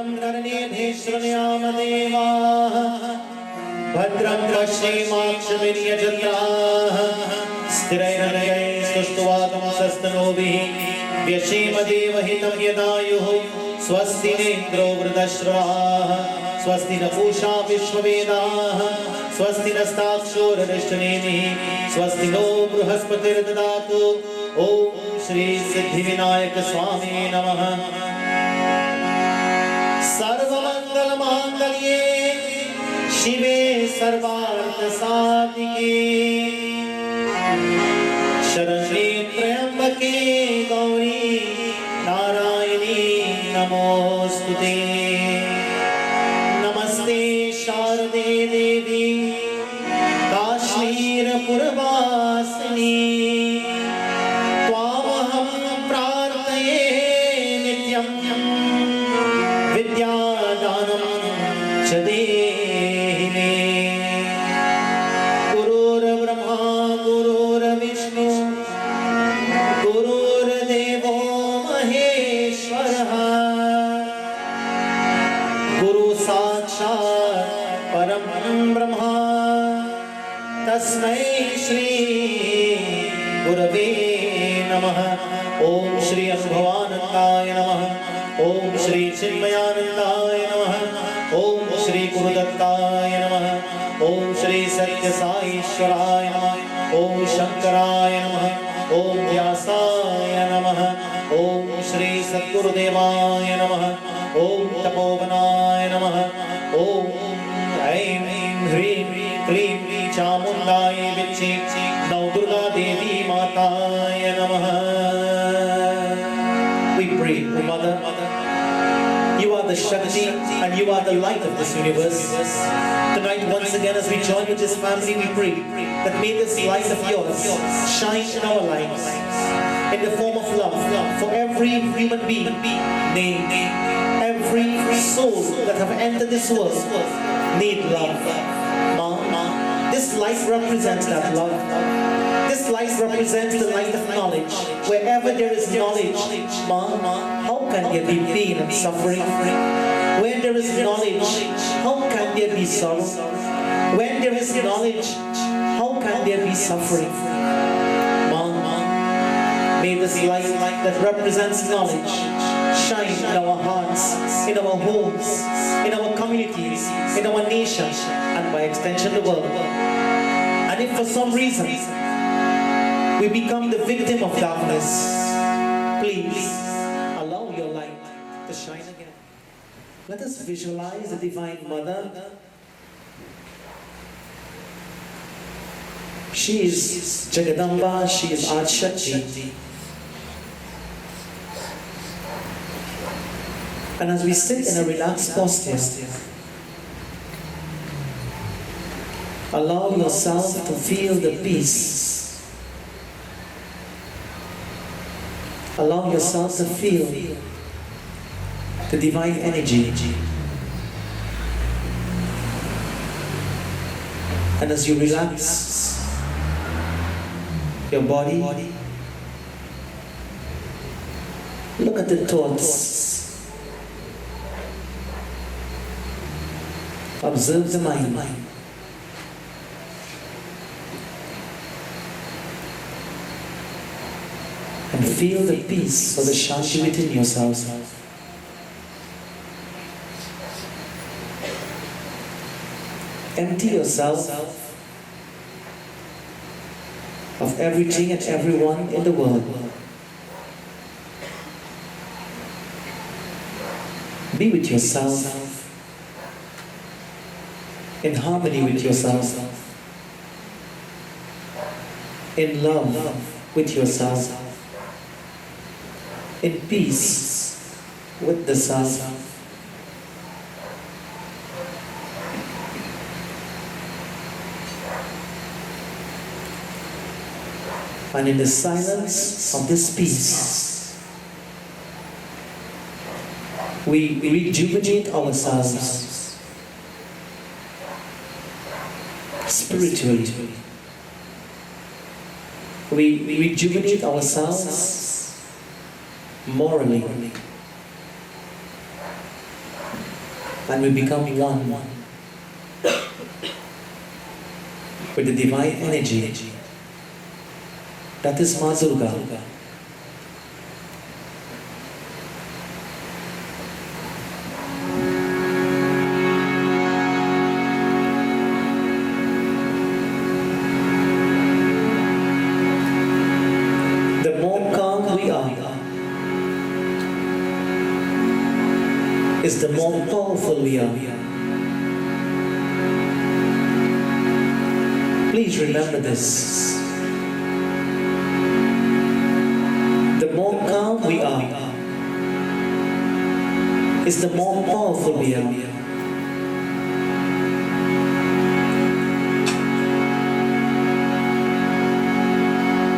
भद्रं कर्णेभिः देवाः भद्रं पश्येमाक्षभिर्यजत्राः स्थिरैरनयैस्तुष्ट्वागमसस्तनूभिः व्यशेमदेवहितं यदायुः स्वस्ति न इन्द्रो वृद्धश्रवाः स्वस्ति न पूषा विश्ववेदाः स्वस्ति नस्ताक्षोररिष्टनेमिः स्वस्ति नो बृहस्पतिर्ददातु। ॐ श्री सिद्धिविनायक स्वामी नमः। सर्वमङ्गलमाङ्गल्ये शिवे सर्वार्थसाधिके शरण्ये त्र्यम्बके गौरी नारायणी नमोस्तुते। नमस्ते शारदे देवी काश्मीरपुरवासिनी त्वामहं प्रार्थये नित्यं विद्यादानं च देहि मे। गुरुर्ब्रह्मा गुरुर्विष्णु गुरुर्देवो महेश्वरः गुरु साक्षात् परं ब्रह्मा तस्मै श्री गुरवे नमः। ओम श्री अनुभवानंदाय नमः। ओम श्री चिन्मयानंदाय नमः। ओम श्री गुरुदत्ताय नमः। ओम श्री सत्यसाईश्वराय नमः। ओम शंकराय नमः। ओम व्यासाय नमः। ओम श्री सद्गुरुदेवाय नमः। ओम तपोवनाय नमः। ओम ऐं ह्रीं क्लीं चामुण्डाय विच्चे नवदुर्गा देवी माताय नमः। We pray, O Mother, you are the Shakti and you are the light of this universe. Tonight, once again, as we join with this family, we pray that may this light of yours shine in our lives in the form of love for every human being. May every soul that have entered this world need love. This light represents that love. This light represents the light of knowledge. Wherever there is knowledge, how can there be pain and suffering? When there is knowledge, how can there be sorrow? When there is knowledge, how can there be suffering? May this light that represents knowledge shine in our hearts, in our homes, in our communities, in our nation, and by extension the world. And if for some reason we become the victim of darkness, please allow your light to shine again. Let us visualize the Divine Mother. She is Jagadamba, she is Adshakti. And as we sit in a relaxed posture, allow yourself to feel the peace. Allow yourself to feel the divine energy. And as you relax your body, look at the thoughts. Observe the mind. And feel the peace or the shanti within yourself. Empty yourself of everything and everyone in the world. Be with yourself, in harmony with yourself, in love with yourself, in peace with the self. And in the silence of this peace, we rejuvenate ourselves spiritually. We rejuvenate ourselves morally. and we become one with the divine energy that is Ma Durga. The more calm we are, is the more powerful we are. Please remember this. The more calm we are, is the more powerful we are.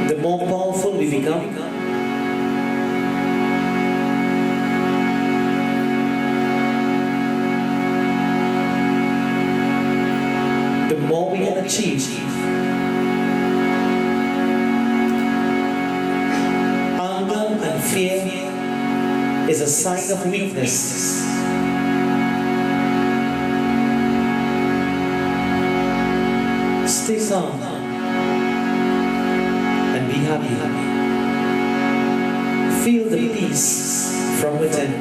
The more powerful we become, the more we can achieve. Anger and fear is a sign of weakness. Stay calm and be happy. Feel the peace from within.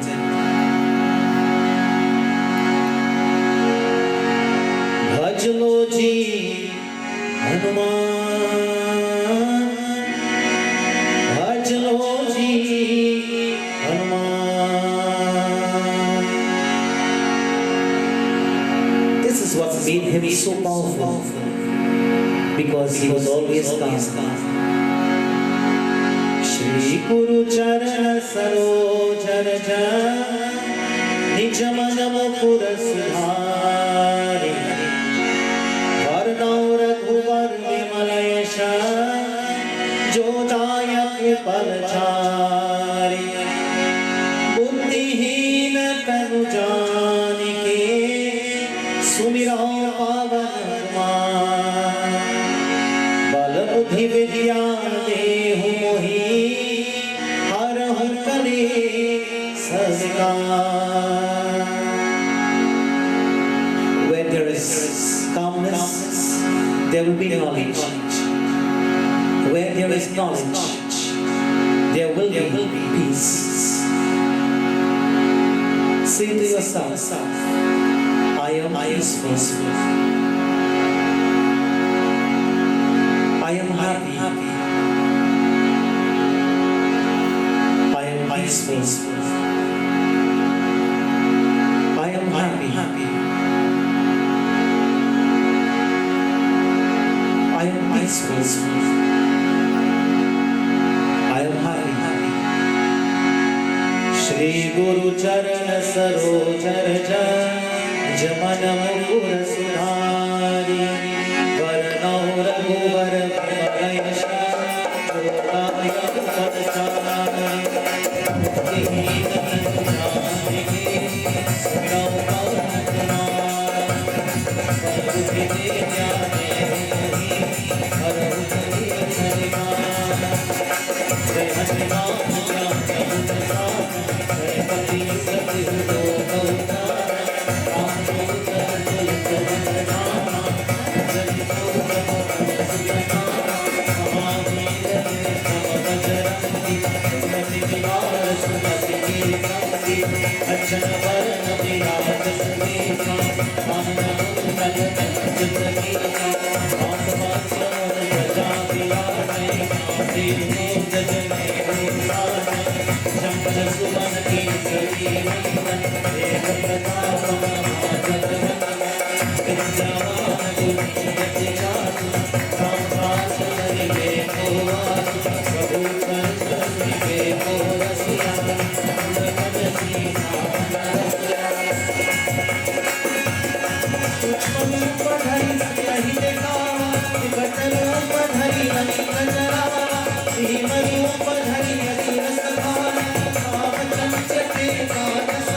भजलो ji Hanuman, भजलो ji Hanuman. This is what made him so powerful, because he was always calm. Shri Guru Charan Saroja Raja Nij Manam Pura Sudhari Varnau Raghuvar Vimalayasha Jodayak Palachari Buddhihin Tanu Janike Sumira Pavan Kumar Bal Buddhi Vidya Dehu Mohi Harahu Kale Sazikar. Where there is calmness, there will be knowledge. Where there is knowledge, there will be peace. Say to yourself, I am peaceful. I am happy. I am peaceful. I am happy. I am peaceful. I am happy. Shri Guru Charan Saroja Raja Jamanam Pura Sudhari Varnau Raghuvar Vimalayasha Jodaya Palachari Buddhihin Tanu Janike Sumira Pavan Kumar Bal Buddhi Vidya Dehu Mohi Harahu Kale Sazikar. Jai Hanuman Jai Hanuman Jai Pati Sati Hudo Bhavatar Ram Dutta Dutta Vandana Jai Dutta Bhavatar Sudhana Mahavira Tava Bajrangi Mati Vivar Sumati Kirtangi Achana Varna Viraj Sumita Manana Kal Jutta Kita Mahabharata Raja Viraj Devi Jajane Husana Champal Suman Ki Sari Mandan Ek Pratap Mahajatana Vidyavan Duniyat Jatu Ram Rasa Rive Kovatu Prabhu Karchani Ve Kovasiya Lakanasi Samanarasya Suchman Padhai Siyahi Dekha Vikatalo Padhai Ani Kajara Srimayu Padhai Asi Rasthana Avachan Chate Kaja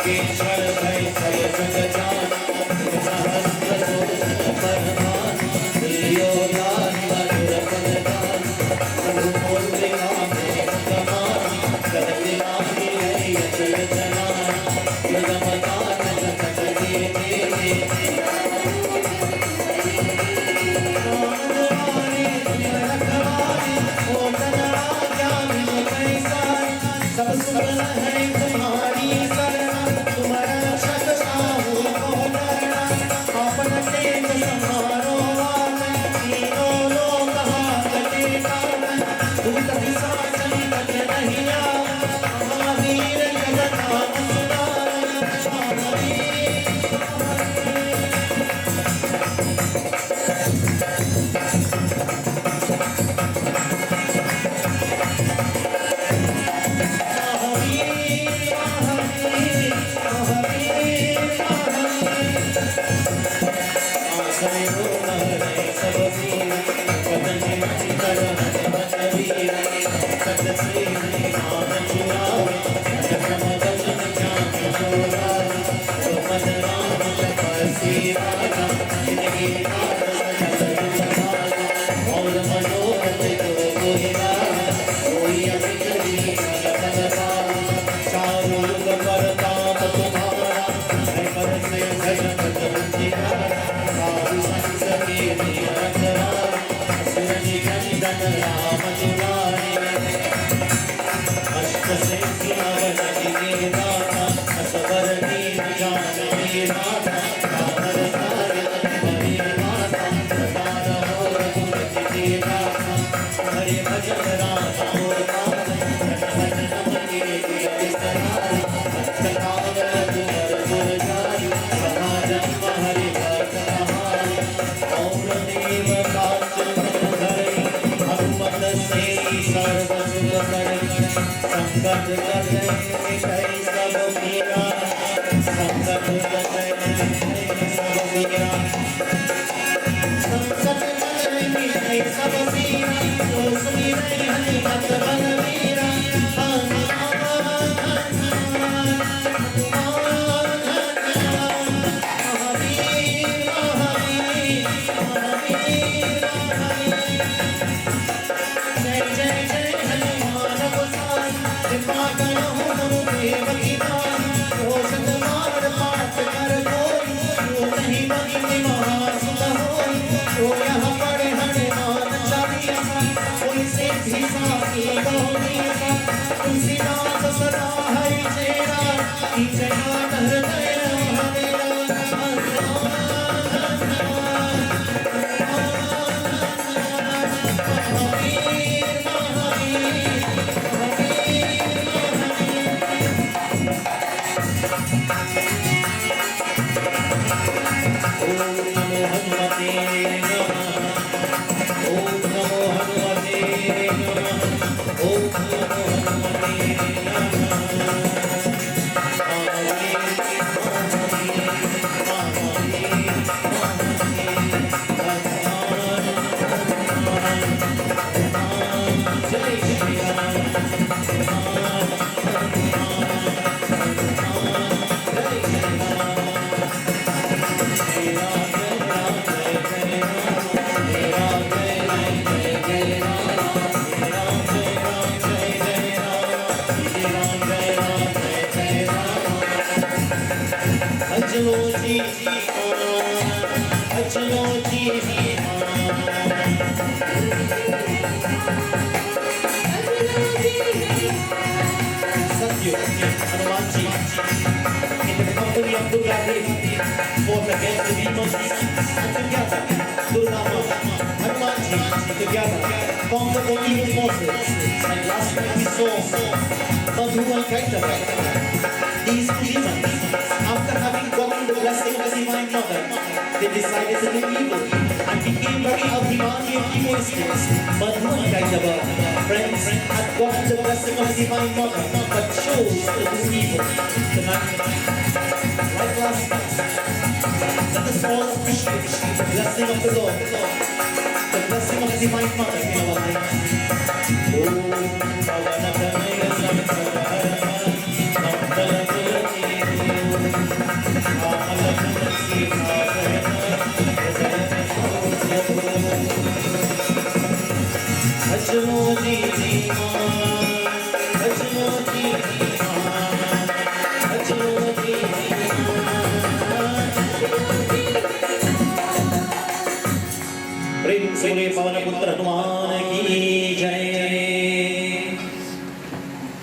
Oh,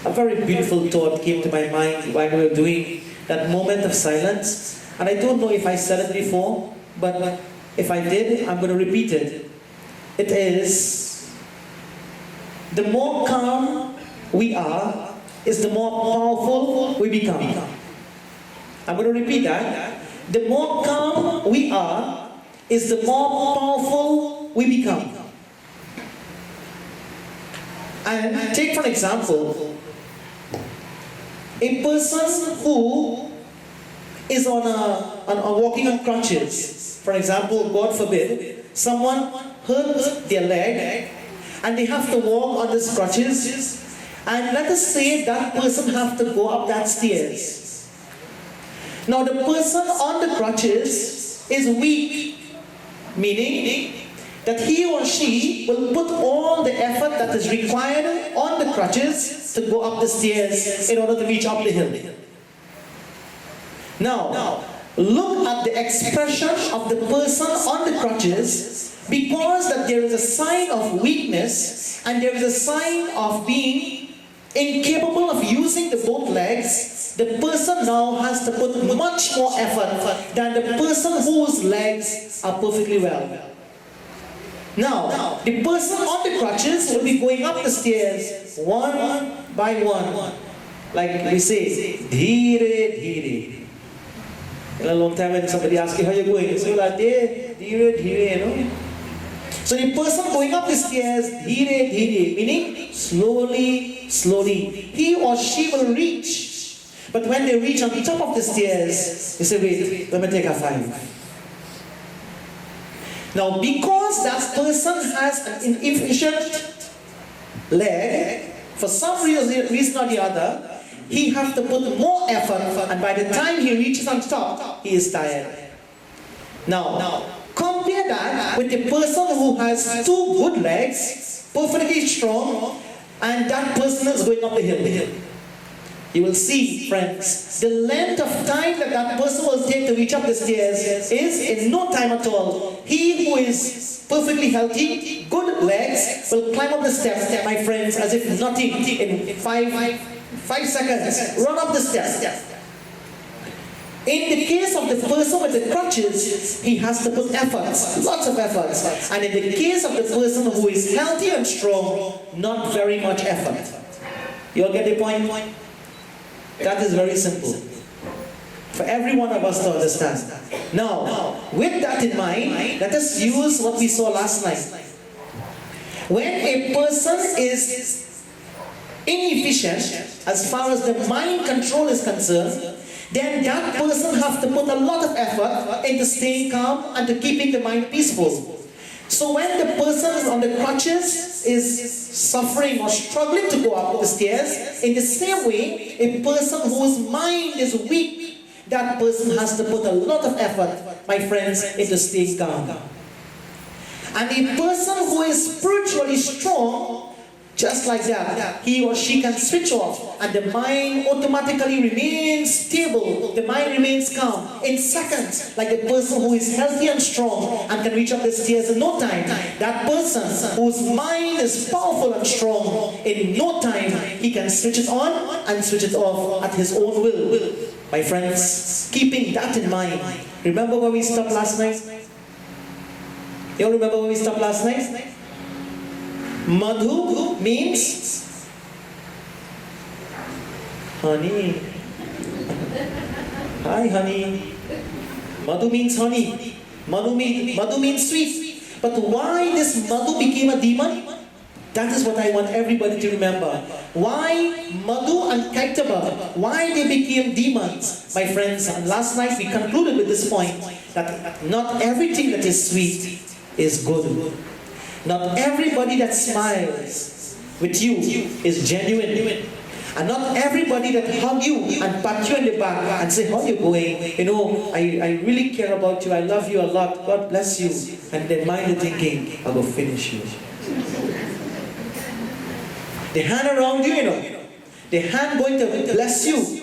A very beautiful thought came to my mind while we were doing that moment of silence. And I don't know if I said it before, but if I did, I'm going to repeat it. It is, the more calm we are, is the more powerful we become. I'm going to repeat that. The more calm we are, is the more powerful we become. And take for example, a person who is walking on crutches. For example, God forbid, someone hurt their leg and they have to walk on these crutches, and let us say that person have to go up that stairs. Now the person on the crutches is weak, meaning that he or she will put all the effort that is required on the crutches to go up the stairs in order to reach up the hill. Now, look at the expression of the person on the crutches, because that there is a sign of weakness and there is a sign of being incapable of using the both legs. The person now has to put much more effort than the person whose legs are perfectly well. Now, the person on the crutches will be going up the stairs one by one. Like we say, dheere, dheere. In a long time when somebody asks you how you're going, you say like, dheere, dheere, you know. So the person going up the stairs, dheere, dheere, meaning slowly, slowly, he or she will reach. But when they reach on the top of the stairs, they say, wait, let me take a 5. Now, because that person has an inefficient leg, for some reason or the other, he has to put more effort, and by the time he reaches on top, he is tired. Now, compare that with the person who has 2 good legs, perfectly strong, and that person is going up the hill. You will see, friends, the length of time that that person will take to reach up the stairs is in no time at all. He who is perfectly healthy, good legs, will climb up the steps, my friends, as if nothing, in 5 seconds, run up the steps. In the case of the person with the crutches, he has to put efforts, lots of efforts. And in the case of the person who is healthy and strong, not very much effort. You all get the point? That is very simple for every one of us to understand. Now, with that in mind, let us use what we saw last night. When a person is inefficient as far as the mind control is concerned, then that person has to put a lot of effort into staying calm and to keeping the mind peaceful. So when the person is on the crutches, is suffering or struggling to go up the stairs, in the same way, a person whose mind is weak, that person has to put a lot of effort, my friends, into staying calm. And a person who is spiritually strong, just like that, he or she can switch off and the mind automatically remains stable, the mind remains calm in seconds, like the person who is healthy and strong and can reach up the stairs in no time. That person whose mind is powerful and strong, in no time he can switch it on and switch it off at his own will. My friends, keeping that in mind, remember where we stopped last night? You all remember where we stopped last night? Madhu means honey. Hi, honey. Madhu means honey. Madhu means sweet. But why this Madhu became a demon? That is what I want everybody to remember. Why Madhu and Kaitaba, why they became demons, my friends. And last night we concluded with this point, that not everything that is sweet is good. Not everybody that smiles with you is genuine. And not everybody that hug you and pat you in the back and say, how you going? You know, I really care about you. I love you a lot. God bless you. And then mind the thinking, I will finish you. The hand around you, the hand going to bless you.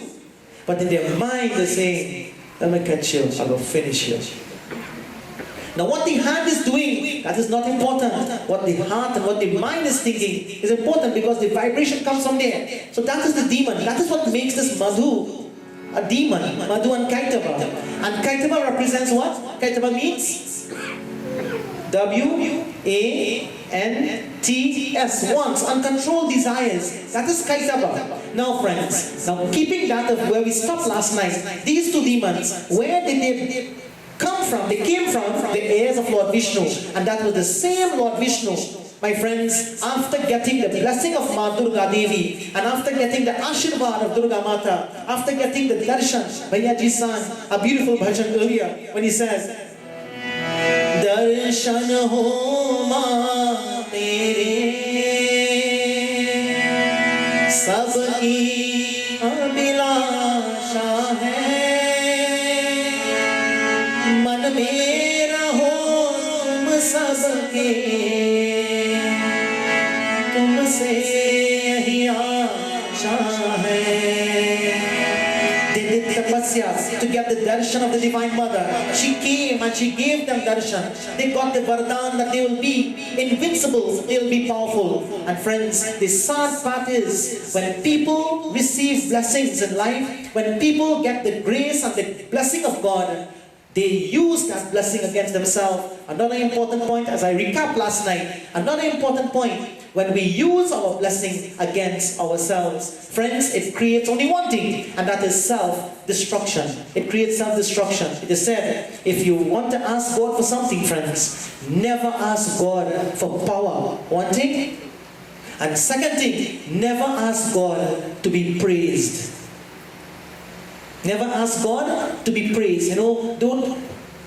But in their mind they're saying, let me catch you, I will finish you. Now what the hand is doing, that is not important. What the heart and what the mind is thinking is important, because the vibration comes from there. So that is the demon. That is what makes this Madhu a demon. Madhu and Kaitava. And Kaitava represents what? Kaitava means W-A-N-T-S. Wants, uncontrolled desires. That is Kaitava. Now friends, keeping that of where we stopped last night, these two demons, where did they come from? They came from the heirs of Lord Vishnu, and that was the same Lord Vishnu. My friends, after getting the blessing of Ma Durga Devi, and after getting the Ashirvad of Durga Mata, after getting the darshan, Bhaiyaji sang a beautiful bhajan earlier when he says, Darshan ho ma tere sabki abhilasha hai, man mera ho tum sabke, tumse yahi aasha hai. They did tapasya to get the darshan of the Divine Mother. She came and she gave them darshan. They got the vardhan that they will be invincible, they will be powerful. And friends, the sad part is, when people receive blessings in life, when people get the grace and the blessing of God, they use that blessing against themselves. Another important point, as I recap last night, another important point, when we use our blessing against ourselves, friends, it creates only one thing, and that is self-destruction. It creates self-destruction. It is said, if you want to ask God for something, friends, never ask God for power. One thing. And second thing, never ask God to be praised. Never ask God to be praised. Don't,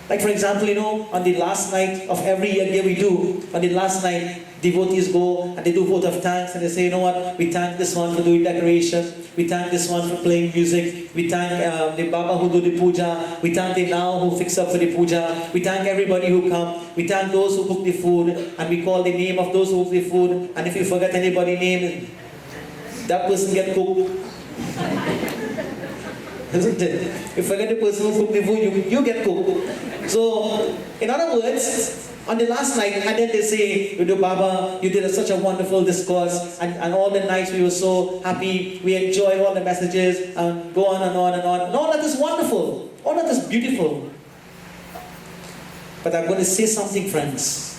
like for example, on the last night of every year we do, on the last night, devotees go and they do vote of thanks, and they say, we thank this one for doing decoration, we thank this one for playing music, we thank the Baba who do the puja, we thank the now who fix up for the puja, we thank everybody who come, we thank those who cook the food, and we call the name of those who cook the food, and if you forget anybody's name, that person get cooked. Isn't it? If you forget the person who cooked the food, you get cooked. So, in other words, on the last night, and then they say, Baba, you did such a wonderful discourse, and all the nights we were so happy, we enjoyed all the messages, and go on and on and on. And all that is wonderful. All that is beautiful. But I'm going to say something, friends.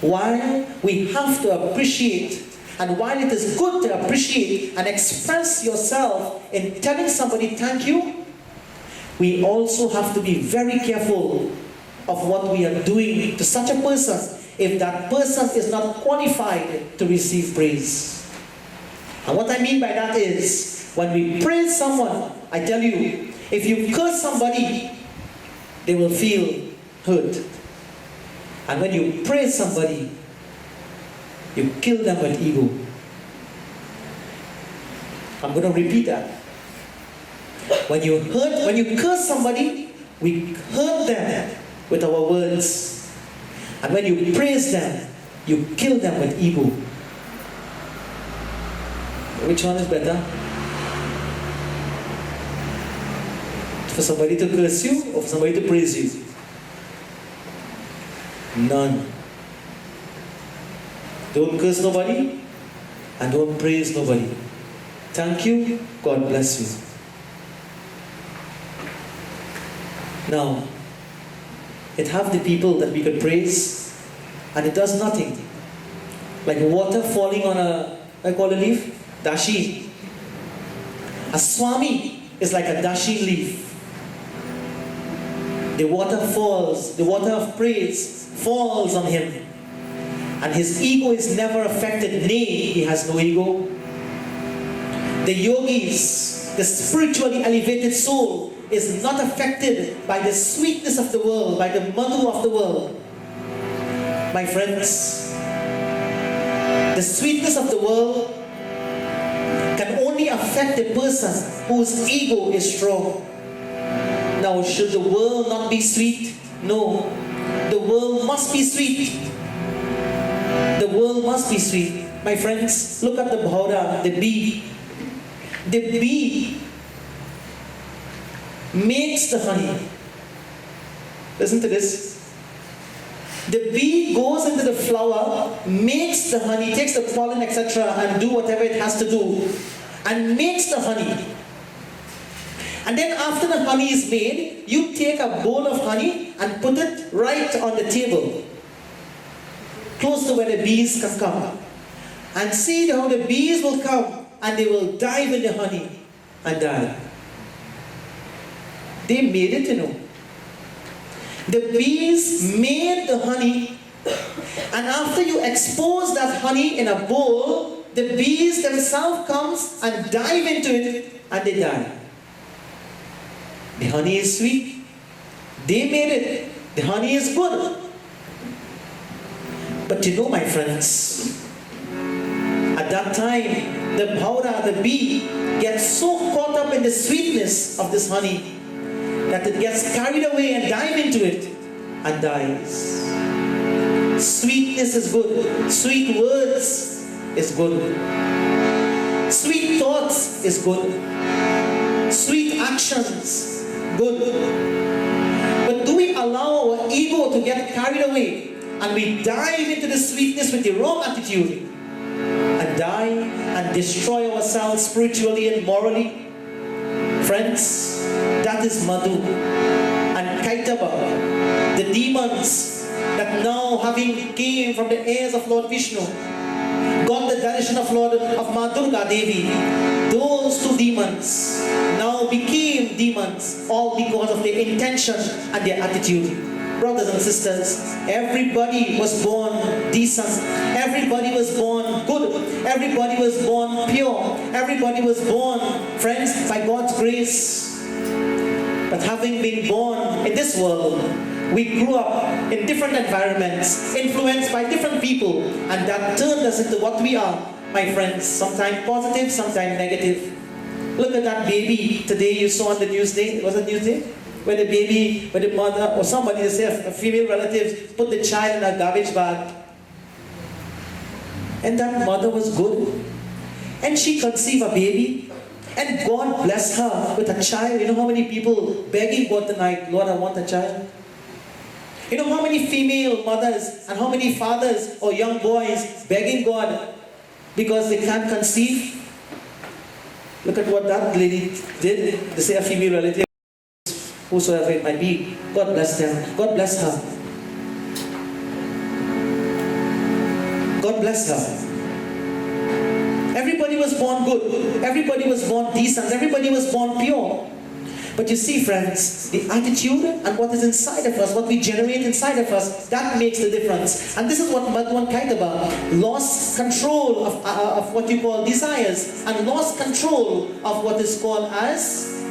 While we have to appreciate, and while it is good to appreciate and express yourself in telling somebody thank you, we also have to be very careful of what we are doing to such a person if that person is not qualified to receive praise. And what I mean by that is, when we praise someone, I tell you, if you curse somebody, they will feel hurt. And when you praise somebody, you kill them with ego. I'm going to repeat that. When you curse somebody, we hurt them with our words. And when you praise them, you kill them with ego. Which one is better? For somebody to curse you or for somebody to praise you? None. Don't curse nobody and don't praise nobody. Thank you. God bless you. Now, it have the people that we could praise and it does nothing. Like water falling on I call a leaf? Dashi. A Swami is like a Dashi leaf. The water falls, the water of praise falls on him. And his ego is never affected. Nay, he has no ego. The yogis, the spiritually elevated soul, is not affected by the sweetness of the world, by the madhu of the world. My friends, the sweetness of the world can only affect the person whose ego is strong. Now, should the world not be sweet? No. The world must be sweet. The world must be sweet. My friends, look at the bhora, the bee. The bee makes the honey. Listen to this. The bee goes into the flower, makes the honey, takes the pollen, etc., and do whatever it has to do, and makes the honey. And then after the honey is made, you take a bowl of honey and put it right on the table, close to where the bees can come. And see how the bees will come and they will dive in the honey and die. They made it, you know. The bees made the honey, and after you expose that honey in a bowl, the bees themselves comes and dive into it and they die. The honey is sweet. They made it. The honey is good. But you know, my friends, at that time, the bhaura, the bee, gets so caught up in the sweetness of this honey that it gets carried away and dive into it and dies. Sweetness is good. Sweet words is good. Sweet thoughts is good. Sweet actions, good. But do we allow our ego to get carried away and we dive into the sweetness with the wrong attitude and die and destroy ourselves spiritually and morally? Friends, that is Madhu and Kaitaba, the demons that now, having came from the heirs of Lord Vishnu, got the darshan of Ma Durga Devi. Those two demons now became demons, all because of their intention and their attitude. Brothers and sisters, everybody was born decent. Everybody was born good. Everybody was born pure. Everybody was born, friends, by God's grace. But having been born in this world, we grew up in different environments, influenced by different people, and that turned us into what we are, my friends, sometimes positive, sometimes negative. Look at that baby today you saw on the news day. Was it news day? Where the baby, where the mother, or somebody, they say a female relative, put the child in a garbage bag. And that mother was good. And she conceived a baby. And God blessed her with a child. You know how many people begging God tonight, Lord, I want a child? You know how many female mothers and how many fathers or young boys begging God because they can't conceive? Look at what that lady did. They say a female relative, whosoever it might be, God bless them. God bless her. God bless her. Everybody was born good. Everybody was born decent. Everybody was born pure. But you see, friends, the attitude and what is inside of us, what we generate inside of us, that makes the difference. And this is what Madhwan Kaitaba lost control of what you call desires and lost control of what is called as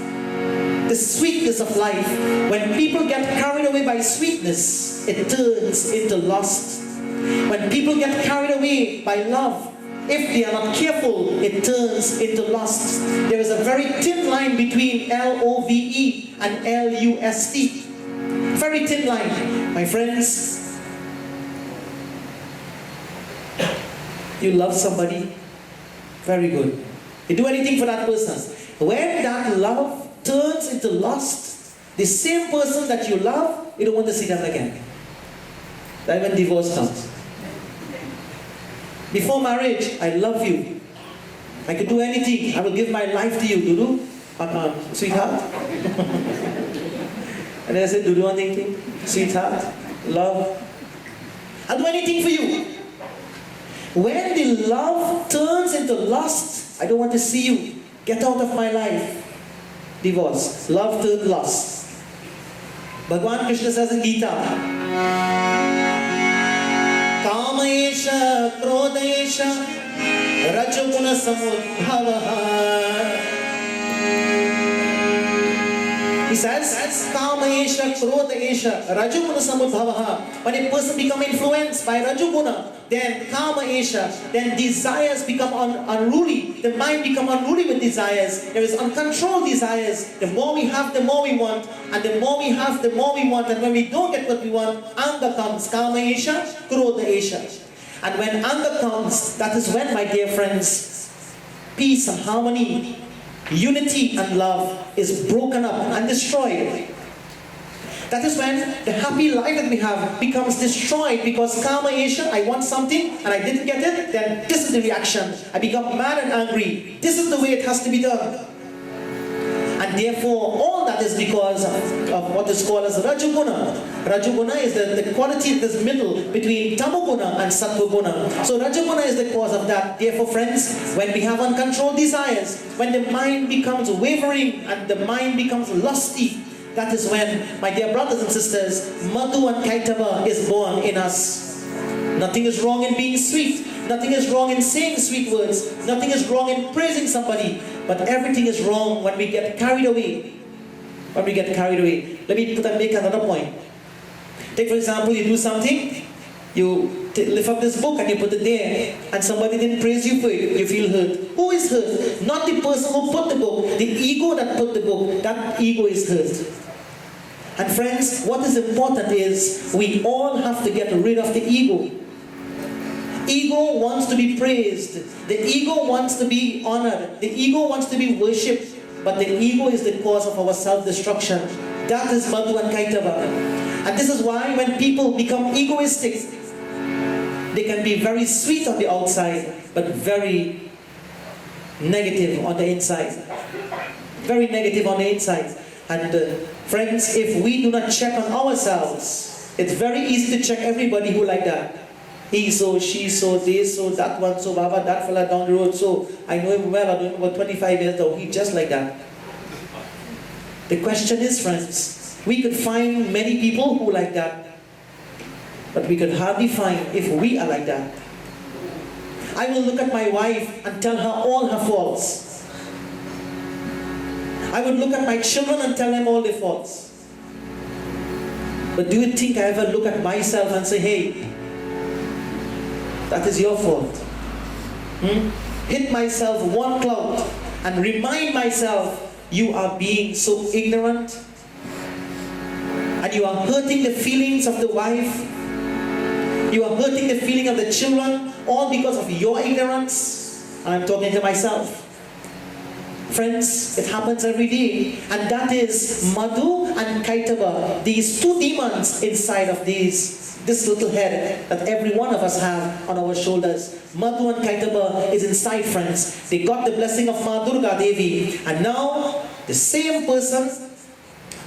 the sweetness of life. When people get carried away by sweetness, it turns into lust. When people get carried away by love, if they are not careful, it turns into lust. There is a very thin line between L-O-V-E and L-U-S-T. Very thin line. My friends, you love somebody, very good. You do anything for that person. When that love turns into lust, the same person that you love, you don't want to see them again. That's when divorce comes. Before marriage, I love you. I could do anything. I will give my life to you. Dudu, sweetheart. And then I said, Dudu, anything? Sweetheart, love. I'll do anything for you. When the love turns into lust, I don't want to see you. Get out of my life. Divorce. Love turned lust. Bhagavan Krishna says in Gita, Kamaesha, Krodesha, Rajaguna Samudbhavaha. He says, Kamaesha, Krodesha, Rajaguna Samudbhavaha. When a person becomes influenced by Rajaguna, then Kamaesha, then desires become unruly. The mind becomes unruly with desires. There is uncontrolled desires. The more we have, the more we want. And the more we have, the more we want. And when we don't get what we want, anger comes. Kamaesha, Krodesha. And when anger comes, that is when, my dear friends, peace and harmony, unity and love is broken up and destroyed. That is when the happy life that we have becomes destroyed, because karma Asia, I want something and I didn't get it, then this is the reaction. I become mad and angry. This is the way it has to be done. And therefore, all that is because of what is called as Rajaguna. Rajaguna is the quality that is middle between Tamaguna and Sattva-guna. So Rajaguna is the cause of that. Therefore, friends, when we have uncontrolled desires, when the mind becomes wavering and the mind becomes lusty, that is when, my dear brothers and sisters, Madhu and Kaitava is born in us. Nothing is wrong in being sweet. Nothing is wrong in saying sweet words. Nothing is wrong in praising somebody. But everything is wrong when we get carried away. When we get carried away. Let me make another point. Take for example, you do something, you lift up this book and you put it there, and somebody didn't praise you for it, you feel hurt. Who is hurt? Not the person who put the book, the ego that put the book, that ego is hurt. And friends, what is important is we all have to get rid of the ego. Ego wants to be praised. The ego wants to be honored. The ego wants to be worshipped. But the ego is the cause of our self-destruction. That is Madhu and Kaitava. And this is why when people become egoistic, they can be very sweet on the outside, but very negative on the inside. Very negative on the inside. And friends, if we do not check on ourselves, it's very easy to check everybody who like that. He so, she so, they so, that one so, Baba, that fella down the road so. I know him well, I know him about 25 years old. He's just like that. The question is, friends, we could find many people who like that, but we could hardly find if we are like that. I will look at my wife and tell her all her faults. I would look at my children and tell them all their faults. But do you think I ever look at myself and say, hey, that is your fault? Hit myself one clout and remind myself, you are being so ignorant and you are hurting the feelings of the wife. You are hurting the feeling of the children, all because of your ignorance. I'm talking to myself. Friends, it happens every day. And that is Madhu and Kaitava, these two demons inside of this little head that every one of us have on our shoulders. Madhu and Kaitava is inside, friends. They got the blessing of Ma Durga Devi. And now, the same person,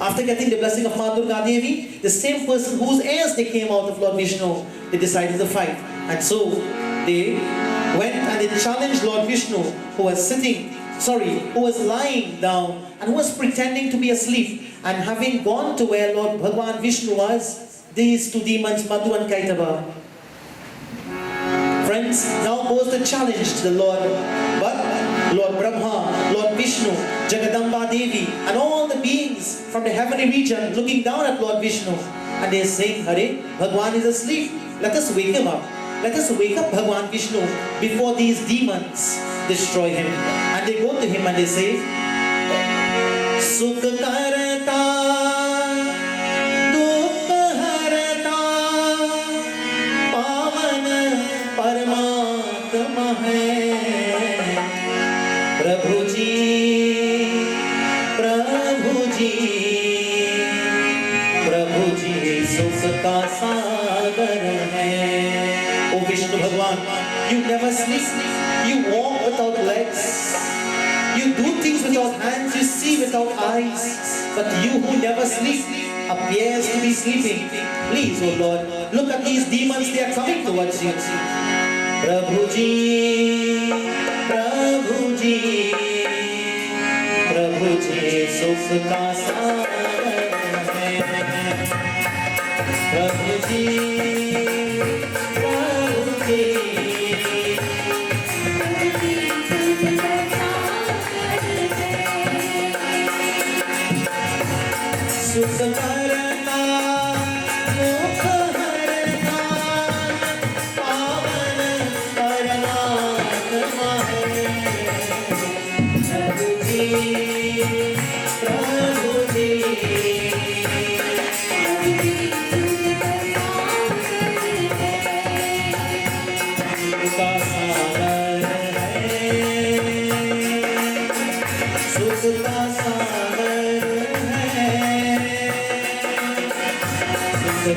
after getting the blessing of Ma Durga Devi, the same person whose heirs they came out of Lord Vishnu, they decided to fight. And so, they went and they challenged Lord Vishnu, who was lying down and who was pretending to be asleep. And having gone to where Lord Bhagwan Vishnu was, these two demons, Madhu and Kaitava. Friends, now goes the challenge to the Lord. But Lord Brahma, Lord Vishnu, Jagadamba Devi, and all the beings from the heavenly region looking down at Lord Vishnu. And they are saying, Hare, Bhagwan is asleep. Let us wake him up. Let us wake up Bhagwan Vishnu before these demons destroy him. And they go to him and they say, Sukha karata, dukha harata, pavan paramatma hai. Prabhu ji, Prabhu ji, sukha ka sagar hai. Oh Vishnu Bhagwan, you never sleep. You walk without legs. You do things without hands. You see without eyes. But you who never sleep appears to be sleeping. Please, oh Lord, look at these demons. They are coming towards you. Prabhu ji, Prabhu ji, Prabhu ji, sukh ka sagar hai. Prabhu ji, Prabhu ji. Sukha karata, dukha harata, pavan paramatma hai. Prabhu ji, Prabhu ji.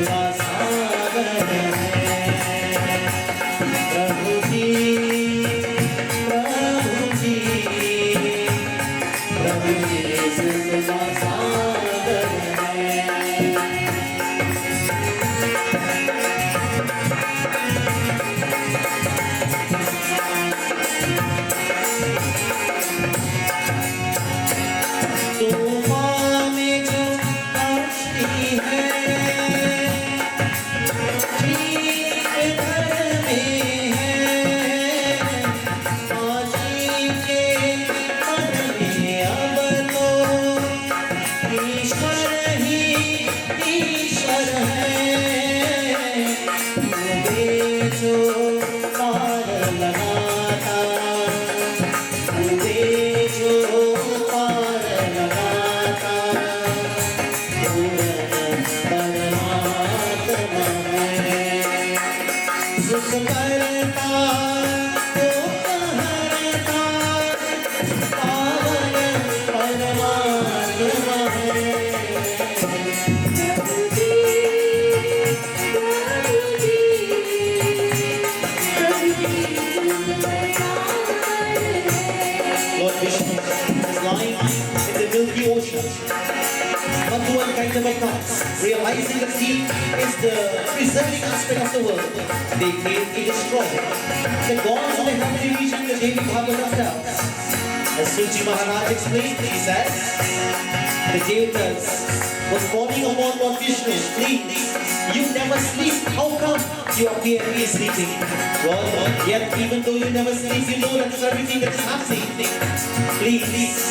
का सागर है प्रभु जी प्रभु जी प्रभु जी सुख का सागर है Lord Vishnu is lying in the Milky Ocean. Madhu and Kaitava comes, realizing that he is the preserving aspect of the world. They came to destroy it. The gods of the heavenly region, the Devi Bhagavatam tells. As Suji Maharaj explained, he says, the Devatas was calling upon Lord Vishnu, please, you never sleep. How come you appear to be sleeping? Lord, yet even though you never sleep, you know that is everything that is happening. Please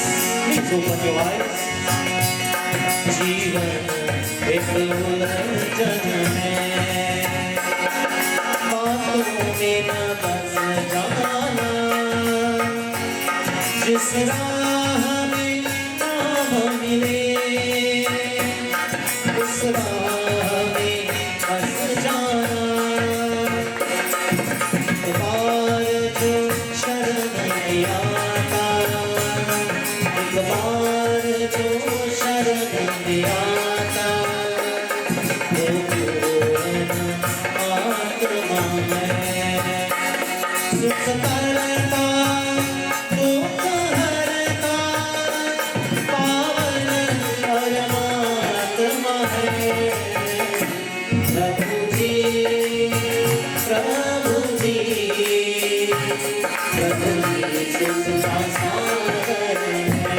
open your eyes. जीवन एक उलझन है बातों में न बस जाना जिस राह में नाम मिले उस राह में बस जाना एक बार जो शरण में आता एक बार जो शरण में आता वो पूर्ण आत्मा है सुख करता दुख हरता पावन परमात्मा है प्रभु जी प्रभु जी प्रभु जी सुख का सागर है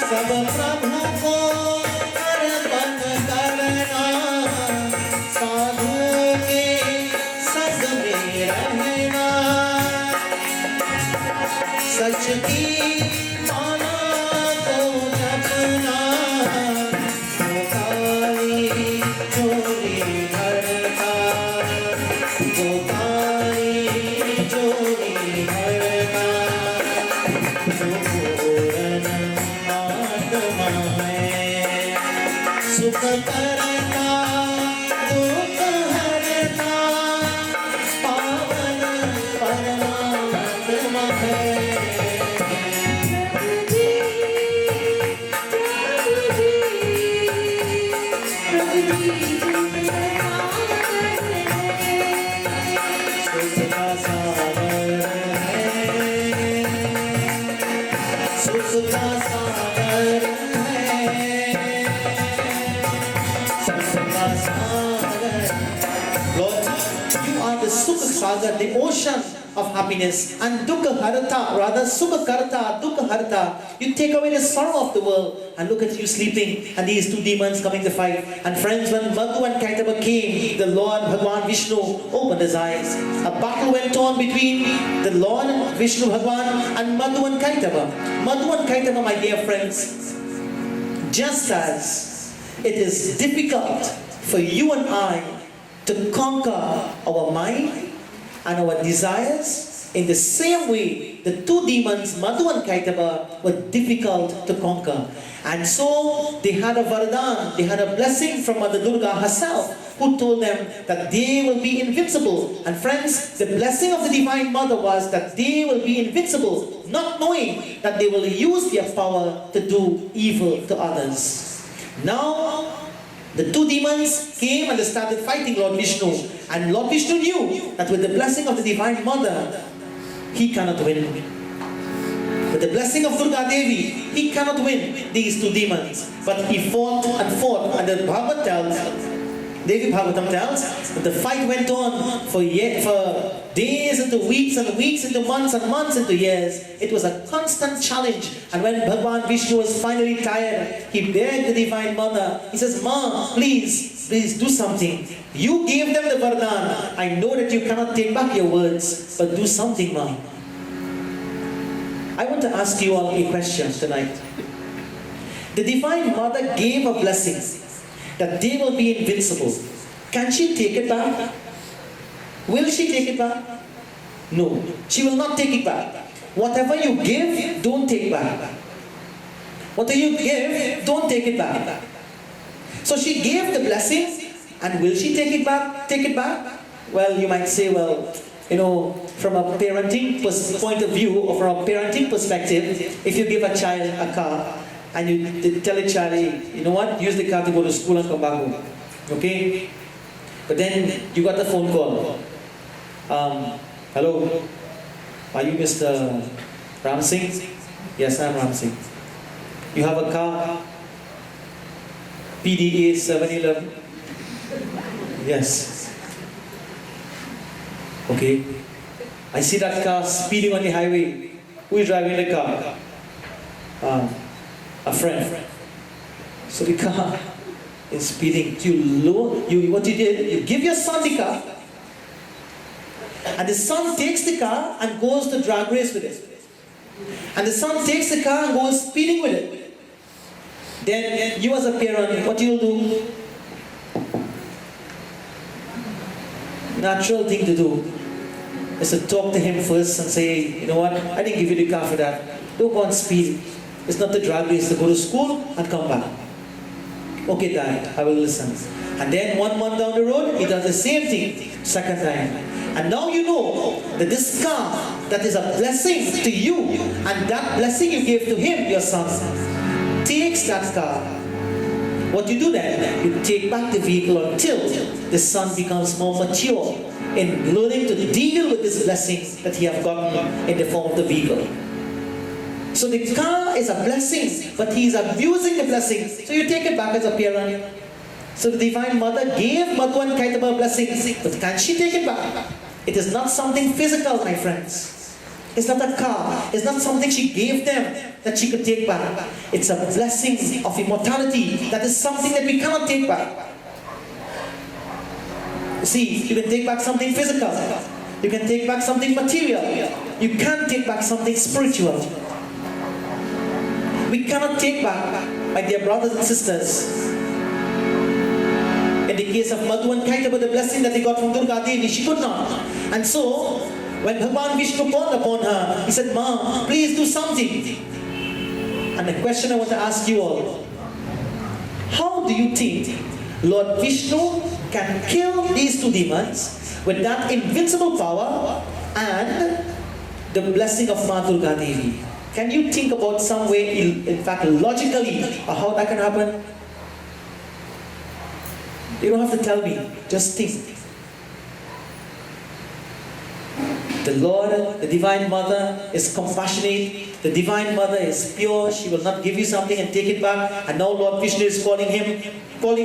सब प्रभु को अर्पण करना साधु के संग में रहना सच की माला को जपना वो काली चोरी भरता वो काली चोरी भरता सुख करता दुख हरता पावन परमात्मा है सुख का सागर है सुख का सागर Lord, you are the Sukha Sagar, the ocean of happiness, and Dukkha Harata, rather Sukha Karta, Dukkha Harata. You take away the sorrow of the world, and look at you sleeping, and these two demons coming to fight. And friends, when Madhu and Kaitava came, the Lord Bhagwan Vishnu opened his eyes. A battle went on between the Lord Vishnu Bhagwan and Madhu and Kaitava. Madhu and Kaitava, my dear friends, just as it is difficult for you and I to conquer our mind and our desires, in the same way, the two demons, Madhu and Kaitaba, were difficult to conquer. And so they had a vardhan, they had a blessing from Mother Durga herself, who told them that they will be invincible. And friends, the blessing of the Divine Mother was that they will be invincible, not knowing that they will use their power to do evil to others. Now, the two demons came and they started fighting Lord Vishnu. And Lord Vishnu knew that with the blessing of the Divine Mother, he cannot win. With the blessing of Durga Devi, he cannot win these two demons. But he fought and fought, and the Bhagavad tells, Devi Bhagavatam tells, that the fight went on for days into weeks and weeks into months and months into years. It was a constant challenge. And when Bhagavan Vishnu was finally tired, he begged the Divine Mother. He says, Ma, please do something. You gave them the vardhan. I know that you cannot take back your words, but do something, Ma. I want to ask you all a question tonight. The Divine Mother gave a blessing that they will be invincible. Can she take it back? Will she take it back? No, she will not take it back. Whatever you give, don't take back. Whatever you give, don't take it back. So she gave the blessing, and will she take it back? Take it back? Well, you might say, well, from a parenting point of view, or from a parenting perspective, if you give a child a car, and you tell a child, hey, you know what, use the car to go to school and come back home. Okay? But then you got the phone call. Hello, are you Mr. Ram Singh? Yes, I'm Ram Singh. You have a car, PDA 711? Yes. Okay. I see that car speeding on the highway. Who is driving the car? A friend. So the car is speeding. What you did, you give your son the car, and the son takes the car and goes to drag race with it. And the son takes the car and goes speeding with it. Then you as a parent, what you'll do? Natural thing to do is to talk to him first and say, you know what, I didn't give you the car for that. Don't go on speed. It's not the drag race, to go to school and come back. Okay, Dad, I will listen. And then 1 month down the road, he does the same thing, second time. And now you know that this car, that is a blessing to you, and that blessing you gave to him, your son, takes that car. What you do then, you take back the vehicle until the son becomes more mature in learning to deal with this blessing that he has gotten in the form of the vehicle. So the car is a blessing, but he is abusing the blessing. So you take it back as a parent. So the Divine Mother gave Madhu and Kaitaba a blessing, but can she take it back? It is not something physical, my friends. It's not a car. It's not something she gave them that she could take back. It's a blessing of immortality. That is something that we cannot take back. You see, you can take back something physical. You can take back something material. You can't take back something spiritual. We cannot take back, my dear brothers and sisters. In the case of Madhu and Kaitaba, the blessing that they got from Durga Devi, she could not. And so, when Bhagavan Vishnu called upon her, he said, Ma, please do something. And the question I want to ask you all, how do you think Lord Vishnu can kill these two demons with that invincible power and the blessing of Ma Durga Devi? Can you think about some way, in fact logically, how that can happen? You don't have to tell me, just think. The Lord, the Divine Mother is compassionate. The Divine Mother is pure. She will not give you something and take it back. And now Lord Vishnu is calling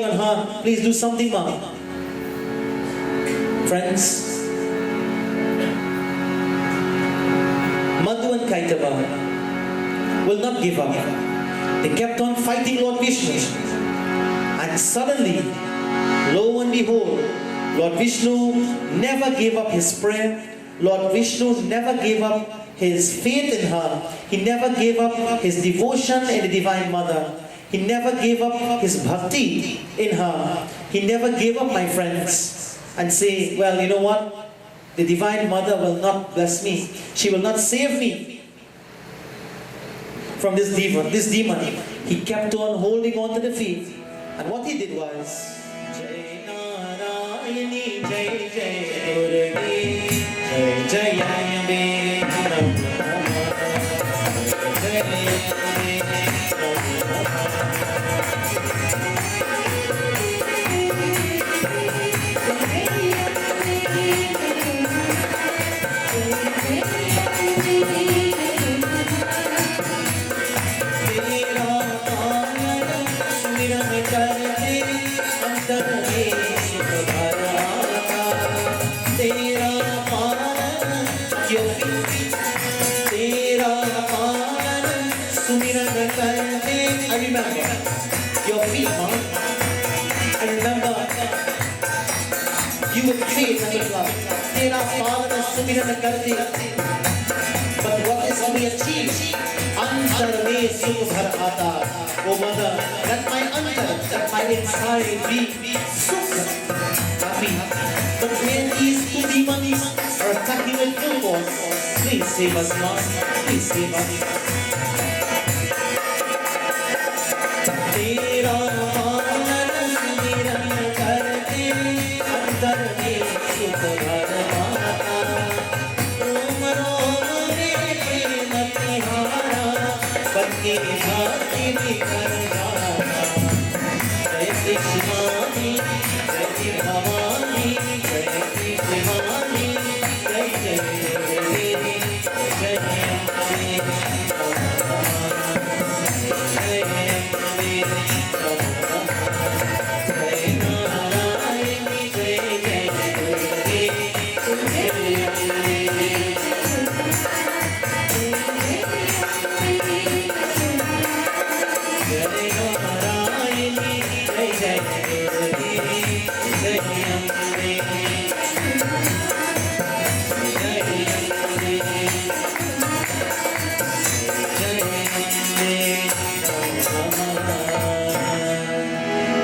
on her, please do something, Mom. Friends, Madhu and Kaitaba will not give up. They kept on fighting Lord Vishnu. And suddenly, lo and behold, Lord Vishnu never gave up his prayer. Lord Vishnu never gave up his faith in her. He never gave up his devotion in the Divine Mother. He never gave up his bhakti in her. He never gave up, my friends, and say, well, you know what? the Divine Mother will not bless me. She will not save me from this demon. He kept on holding on to the faith. And what he did was, Jai Narayani, Jai Jai Durgi, Jai Jai Ambe, I remember your feet, Mom. I remember you would say it as a club. But what is to be achieved? Antar mein sukh bhar aata. Oh Mother, let my antar, let my inside be sukh, happy. But when these two demons are attacking with full force, please save us, Mom. Please save us. तेरा पालन सुमिरन करते अंतर में सुख भर माता रोम रोम में मतिहारा पति भाती निकर जाता जय कृष्णानी जय भवानी जय कृष्णानी जय जय देवी जय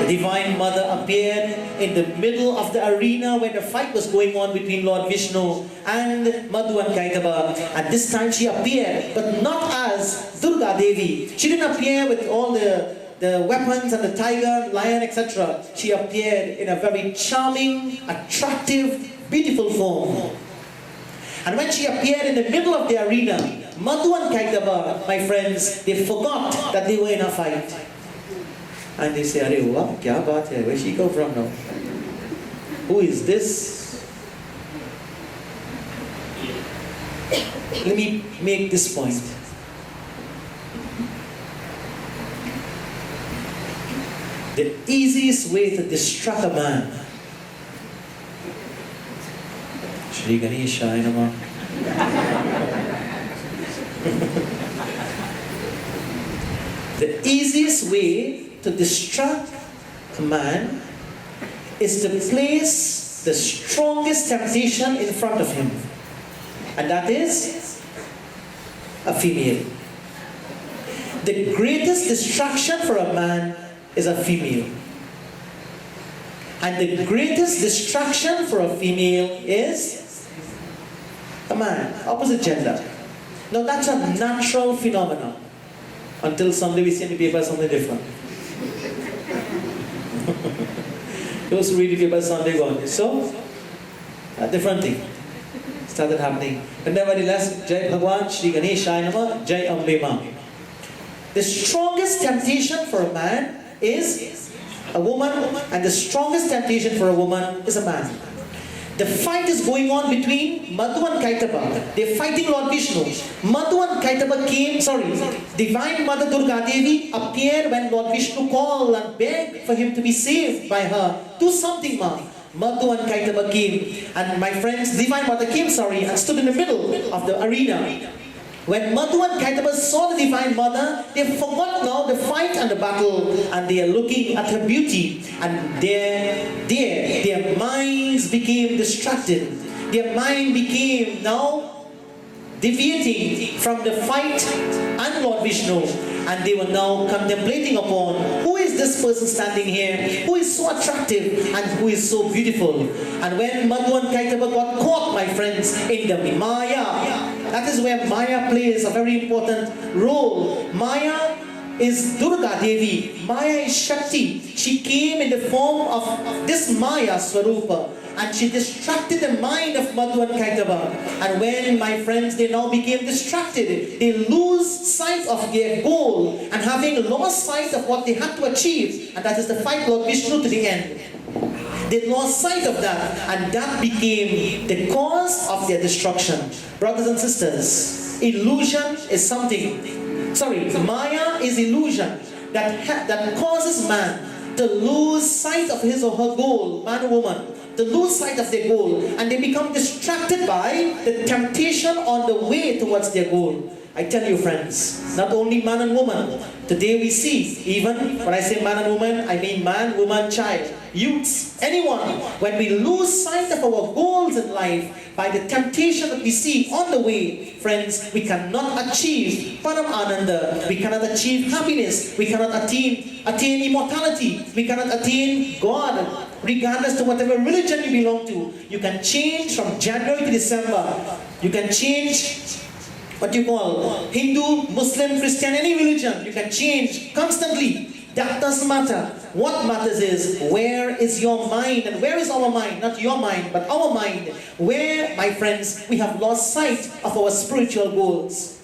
Divine Mother appeared in the middle of the arena where the fight was going on between Lord Vishnu and Madhu and Kaitaba. And this time she appeared, but not as Durga Devi. She didn't appear with all the weapons and the tiger, lion, etc. She appeared in a very charming, attractive, beautiful form. And when she appeared in the middle of the arena, Madhu and Kaitaba, my friends, they forgot that they were in a fight. And they say, Arey, wow, kya baat hai? Where she go from now? Who is this? Let me make this point. The easiest way to distract a man. Shri Ganeshaya Namah. The easiest way to distract a man is to place the strongest temptation in front of him. And that is a female. The greatest distraction for a man is a female. And the greatest distraction for a female is a man, opposite gender. Now that's a natural phenomenon. Until someday we see in the paper something different. Those who read the paper Sunday gone. So, a different thing started happening. But nevertheless, Jai Bhagwan, Shri Ganeshaya Namah, Jai Ambe Ma. The strongest temptation for a man is a woman, and the strongest temptation for a woman is a man. The fight is going on between Madhu and Kaitaba. They're fighting Lord Vishnu. Madhu and Kaitaba came, Divine Mother Durga Devi appeared when Lord Vishnu called and begged for him to be saved by her. Do something, Ma. Madhu and Kaitaba came. And my friends, Divine Mother came, and stood in the middle of the arena. When Madhu and Kaitaba saw the Divine Mother, they forgot now the fight and the battle, and they are looking at her beauty, and their minds became distracted. Their mind became now deviating from the fight and Lord Vishnu, and they were now contemplating upon who is this person standing here, who is so attractive and who is so beautiful. And when Madhu and Kaitaba got caught, my friends, in the Maya, that is where Maya plays a very important role. Maya is Durga Devi. Maya is Shakti. She came in the form of this Maya Swarupa, and she distracted the mind of Madhu and Kaitaba. And when, my friends, they now became distracted, they lose sight of their goal, and having lost sight of what they had to achieve, and that is to fight Lord Vishnu to the end. They lost sight of that, and that became the cause of their destruction. Brothers and sisters, illusion is Maya is illusion that causes man to lose sight of his or her goal, man or woman, to lose sight of their goal, and they become distracted by the temptation on the way towards their goal. I tell you, friends, not only man and woman. Today we see, even when I say man and woman, I mean man, woman, child, youths, anyone. When we lose sight of our goals in life by the temptation that we see on the way, friends, we cannot achieve Param Ananda. We cannot achieve happiness. We cannot attain immortality. We cannot attain God. Regardless to whatever religion you belong to, you can change from January to December. You can change what you call Hindu, Muslim, Christian, any religion. You can change constantly. That doesn't matter. What matters is, where is your mind? And where is our mind? Not your mind, but our mind. Where, my friends, we have lost sight of our spiritual goals.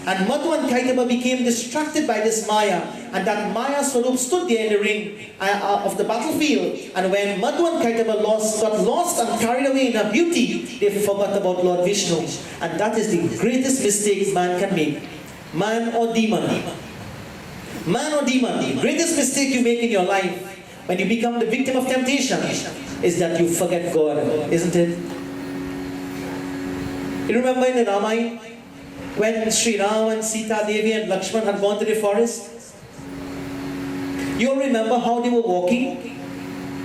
And Madhu and Kaitaba became distracted by this Maya. And that Maya Swarup stood there in the ring of the battlefield. And when Madhu and Kaitaba got lost and carried away in her beauty, they forgot about Lord Vishnu. And that is the greatest mistake man can make. Man or demon. Man or demon, the greatest mistake you make in your life when you become the victim of temptation is that you forget God, isn't it? You remember in the Ramayana, when Sri Ram and Sita Devi and Lakshman had gone to the forest? You all remember how they were walking?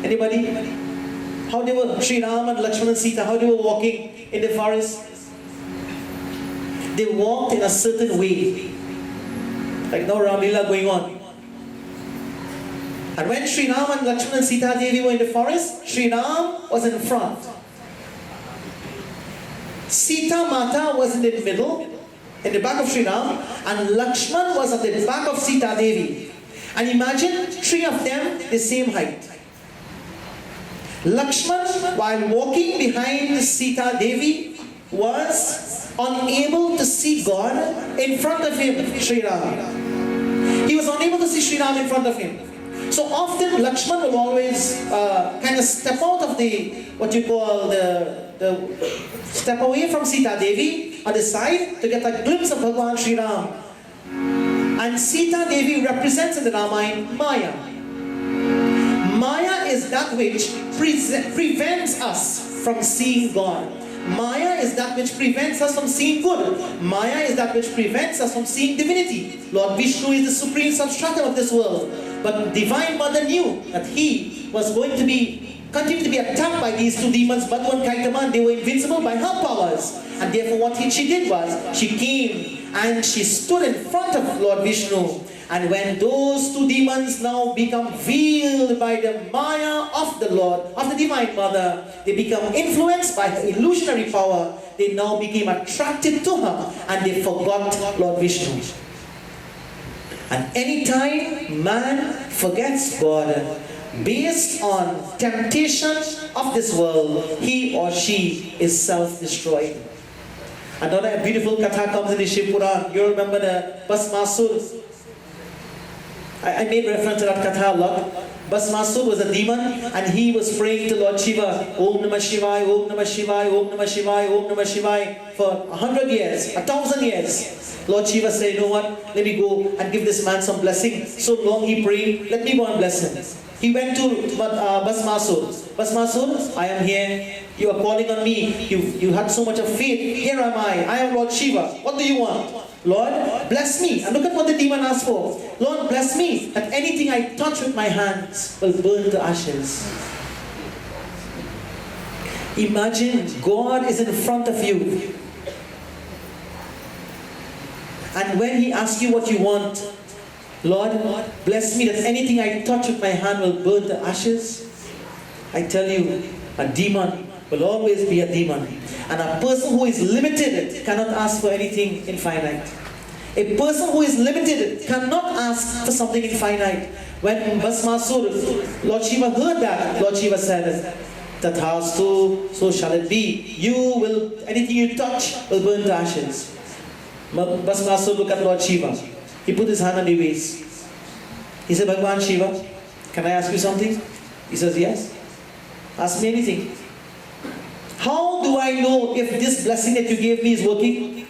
Anybody? How they were, Sri Ram and Lakshman and Sita, how they were walking in the forest? They walked in a certain way. Like no Ramlila going on. And when Sri Ram and Lakshman and Sita Devi were in the forest, Sri Ram was in front. Sita Mata was in the middle, in the back of Sri Ram, and Lakshman was at the back of Sita Devi. And imagine three of them the same height. Lakshman, while walking behind Sita Devi, was unable to see God in front of him, Sri Ram. He was unable to see Sri Ram in front of him. So often Lakshman will always kind of step out of the, what you call the step away from Sita Devi on the side to get a glimpse of Bhagavan Sri Ram. And Sita Devi represents in the Ramayana Maya. Maya is that which prevents us from seeing God. Maya is that which prevents us from seeing good. Maya is that which prevents us from seeing divinity. Lord Vishnu is the supreme substratum of this world. But Divine Mother knew that he was going to continue to be attacked by these two demons, Madhu and Kaitama. They were invincible by her powers. And therefore what she did was, she came and she stood in front of Lord Vishnu. And when those two demons now become veiled by the Maya of the Lord, of the Divine Mother, they become influenced by her illusionary power. They now became attracted to her and they forgot Lord Vishnu. And anytime man forgets God based on temptation of this world, he or she is self-destroyed. Another beautiful katha comes in the Shiv Puran. You remember the Bhasmasur? I made reference to that katha a lot. Bhasmasur was a demon and he was praying to Lord Shiva, Om Namah Shivaya, Om Namah Shivaya, Om Namah Shivaya, Om Namah Shivaya for 100 years, 1,000 years. Lord Shiva said, you know what, let me go and give this man some blessing. So long he prayed, let me go and bless him. He went to Bhasmasur. Bhasmasur, I am here. You are calling on me. You had so much of faith. Here am I am Lord Shiva. What do you want? Lord, bless me. And look at what the demon asked for. Lord, bless me, that anything I touch with my hands will burn to ashes. Imagine God is in front of you. And when He asks you what you want, Lord, bless me that anything I touch with my hand will burn to ashes. I tell you, a demon will always be a demon. And a person who is limited cannot ask for anything infinite. A person who is limited cannot ask for something infinite. When Bhasmasur, Lord Shiva heard that, Lord Shiva said, Tathastu, so shall it be. Anything you touch will burn to ashes. Bhasmasur looked at Lord Shiva. He put his hand on the waist. He said, Bhagwan Shiva, can I ask you something? He says, yes. Ask me anything. How do I know if this blessing that you gave me is working?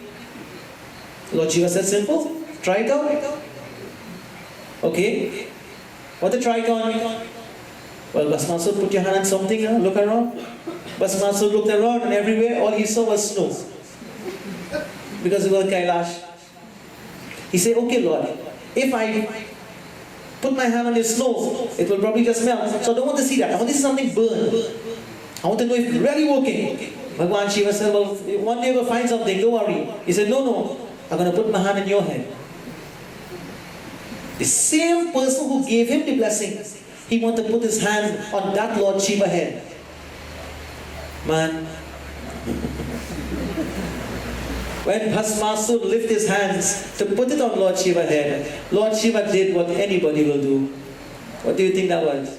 Lord Shiva said, simple. Try it out. Okay. What to try it on? Well, Bhasmasur, put your hand on something, look around. Bhasmasur looked around and everywhere all he saw was snow. Because it was Kailash. He said, okay Lord, if I put my hand on the snow, it will probably just melt. So I don't want to see that. I want to see something burn. I want to know if it's really working. Bhagwan Shiva said, well, one day we'll find something, don't worry. He said, no, I'm going to put my hand in your head. The same person who gave him the blessing, he wanted to put his hand on that Lord Shiva head. Man. When Bhasmasur lifted his hands to put it on Lord Shiva's head, Lord Shiva did what anybody will do. What do you think that was?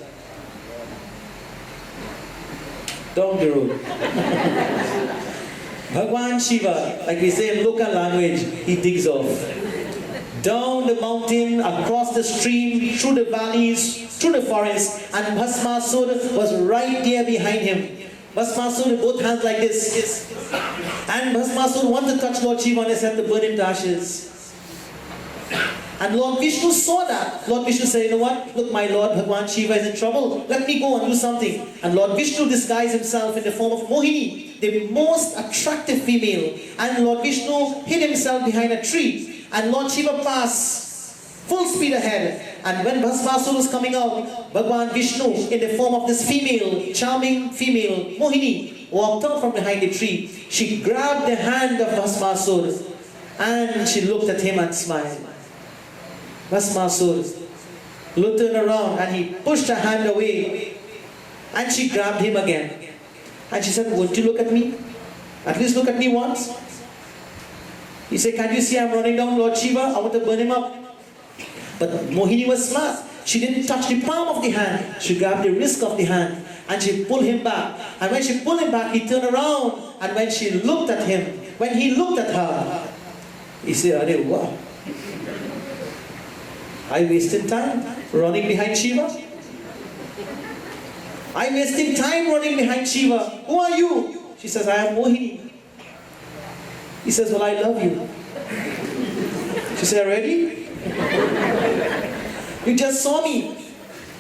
Down the road. Bhagwan Shiva, like we say in local language, he digs off. Down the mountain, across the stream, through the valleys, through the forest, and Bhasmasur was right there behind him. Bhasmasur with both hands like this. And Bhasmasur wanted to touch Lord Shiva on his head to burn him to ashes. And Lord Vishnu saw that. Lord Vishnu said, you know what? Look, my Lord, Bhagwan Shiva is in trouble. Let me go and do something. And Lord Vishnu disguised himself in the form of Mohini, the most attractive female. And Lord Vishnu hid himself behind a tree. And Lord Shiva passed full speed ahead. And when Bhasmasur was coming out, Bhagwan Vishnu, in the form of this female, charming female, Mohini, walked out from behind the tree. She grabbed the hand of Bhasmasur and she looked at him and smiled. Bhasmasur turned around and he pushed her hand away and she grabbed him again. And she said, won't you look at me? At least look at me once. He said, can't you see I'm running down Lord Shiva? I want to burn him up. But Mohini was smart. She didn't touch the palm of the hand. She grabbed the wrist of the hand and she pulled him back. And when she pulled him back, he turned around. And when she looked at him, when he looked at her, he said, Arey, wow. I wasted time running behind Shiva. I'm wasting time running behind Shiva. Who are you? She says, I am Mohini. He says, well, I love you. She said, really? You just saw me.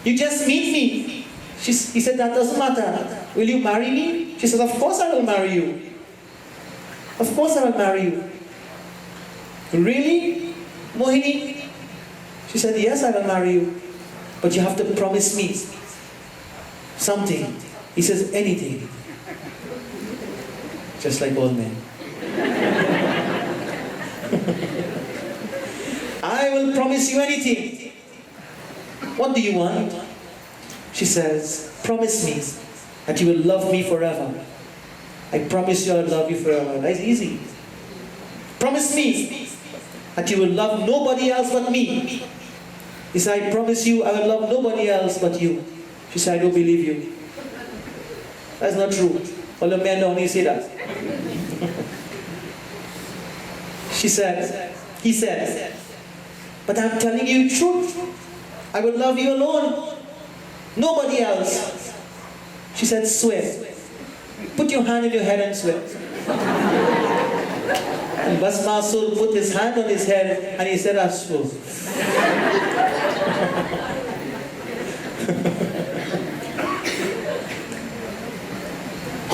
You just meet me. He said, that doesn't matter. Will you marry me? She said, of course I will marry you. Of course I will marry you. Really? Mohini? She said, yes, I will marry you. But you have to promise me something. He says, anything. Just like old men. I will promise you anything. What do you want? She says, promise me that you will love me forever. I promise you I will love you forever. That's easy. Promise me that you will love nobody else but me. He said, I promise you I will love nobody else but you. She said, I don't believe you. That's not true. All the men only say that. He said, but I'm telling you the truth. I will love you alone. Nobody else. She said, swear. Put your hand in your head and swear. And Bhasmasur put his hand on his head and he said, I swear.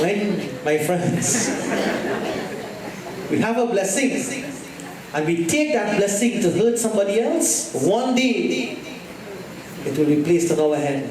Right, my friends, we have a blessing and we take that blessing to hurt somebody else. One day it will be placed on our head.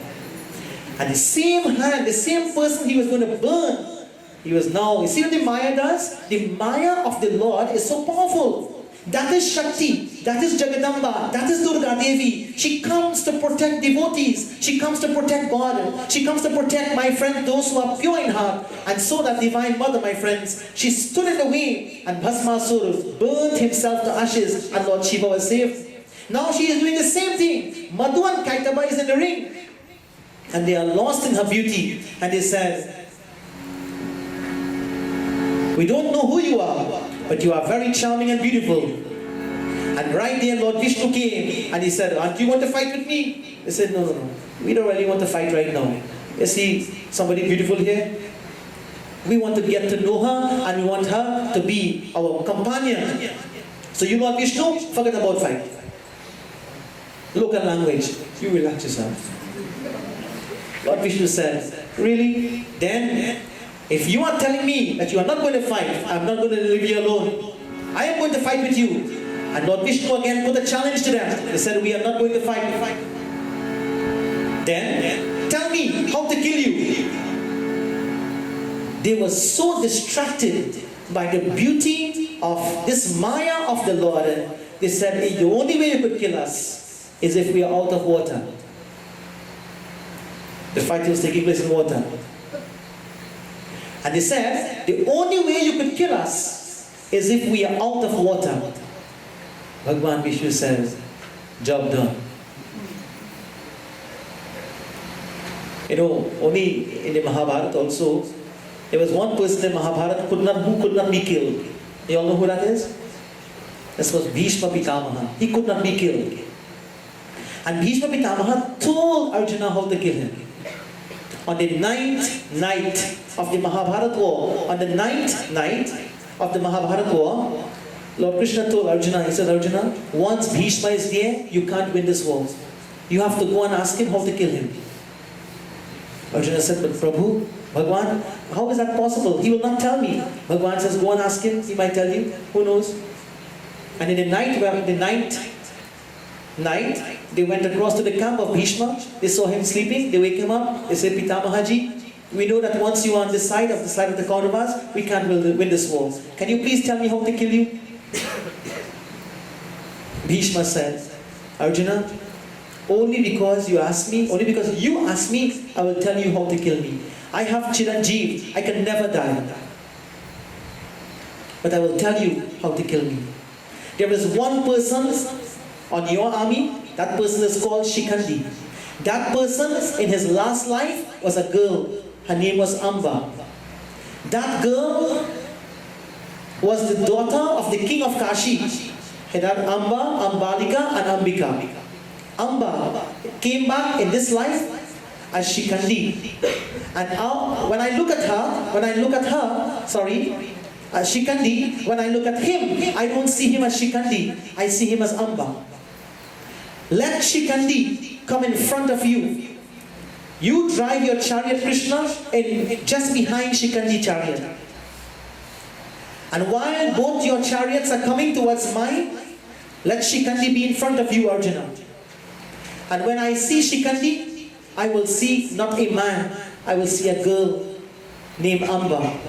And the same hand, the same person he was going to burn, he was now, you see what the Maya does? The Maya of the Lord is so powerful. That is Shakti. that is Jagadamba, that is Durga Devi. She comes to protect devotees. She comes to protect God. She comes to protect, my friend, those who are pure in heart. And so that Divine Mother, my friends, she stood in the way and Bhasmasur burned himself to ashes and Lord Shiva was saved. Now she is doing the same thing. Madhu and Kaitaba is in the ring. And they are lost in her beauty. And they said, we don't know who you are, but you are very charming and beautiful. And right there Lord Vishnu came and he said, do you want to fight with me? They said, no. We don't really want to fight right now. You see somebody beautiful here? We want to get to know her and we want her to be our companion. So you Lord Vishnu, forget about fight. Local language, you relax yourself. Lord Vishnu said, really? Then, if you are telling me that you are not going to fight, I'm not going to leave you alone. I am going to fight with you. And Lord Vishnu again put a challenge to them. They said, we are not going to fight. Then, tell me how to kill you. They were so distracted by the beauty of this Maya of the Lord. They said, the only way you could kill us is if we are out of water. The fight was taking place in water. And they said, the only way you could kill us is if we are out of water. Bhagwan Vishnu says, job done. You know, only in the Mahabharata also, there was one person in Mahabharata who could not be killed. You all know who that is? This was Bhishma Pitamaha. He could not be killed. And Bhishma Pitamaha told Arjuna how to kill him. On the 9th night of the Mahabharata war, Lord Krishna told Arjuna, he said, Arjuna, once Bhishma is there, you can't win this war. You have to go and ask him how to kill him. Arjuna said, but Prabhu, Bhagwan, how is that possible? He will not tell me. Bhagwan says, go and ask him, he might tell you, who knows? And in the ninth night, they went across to the camp of Bhishma. They saw him sleeping. They wake him up. They say, Pitamahaji, we know that once you are on this side of the Kauravas, we can't win this war. Can you please tell me how to kill you? Bhishma said, Arjuna, only because you asked me, I will tell you how to kill me. I have Chiranjeev. I can never die. But I will tell you how to kill me. There is one person on your army, that person is called Shikandi. That person in his last life was a girl. Her name was Amba. That girl was the daughter of the king of Kashi. He had Amba, Ambalika and Ambika. Amba came back in this life as Shikandi. And when I look at her, Shikandi, when I look at him, I don't see him as Shikandi, I see him as Amba. Let Shikandi come in front of you. You drive your chariot, Krishna, just behind Shikandi's chariot. And while both your chariots are coming towards mine, let Shikandi be in front of you, Arjuna. And when I see Shikandi, I will see not a man, I will see a girl named Amba.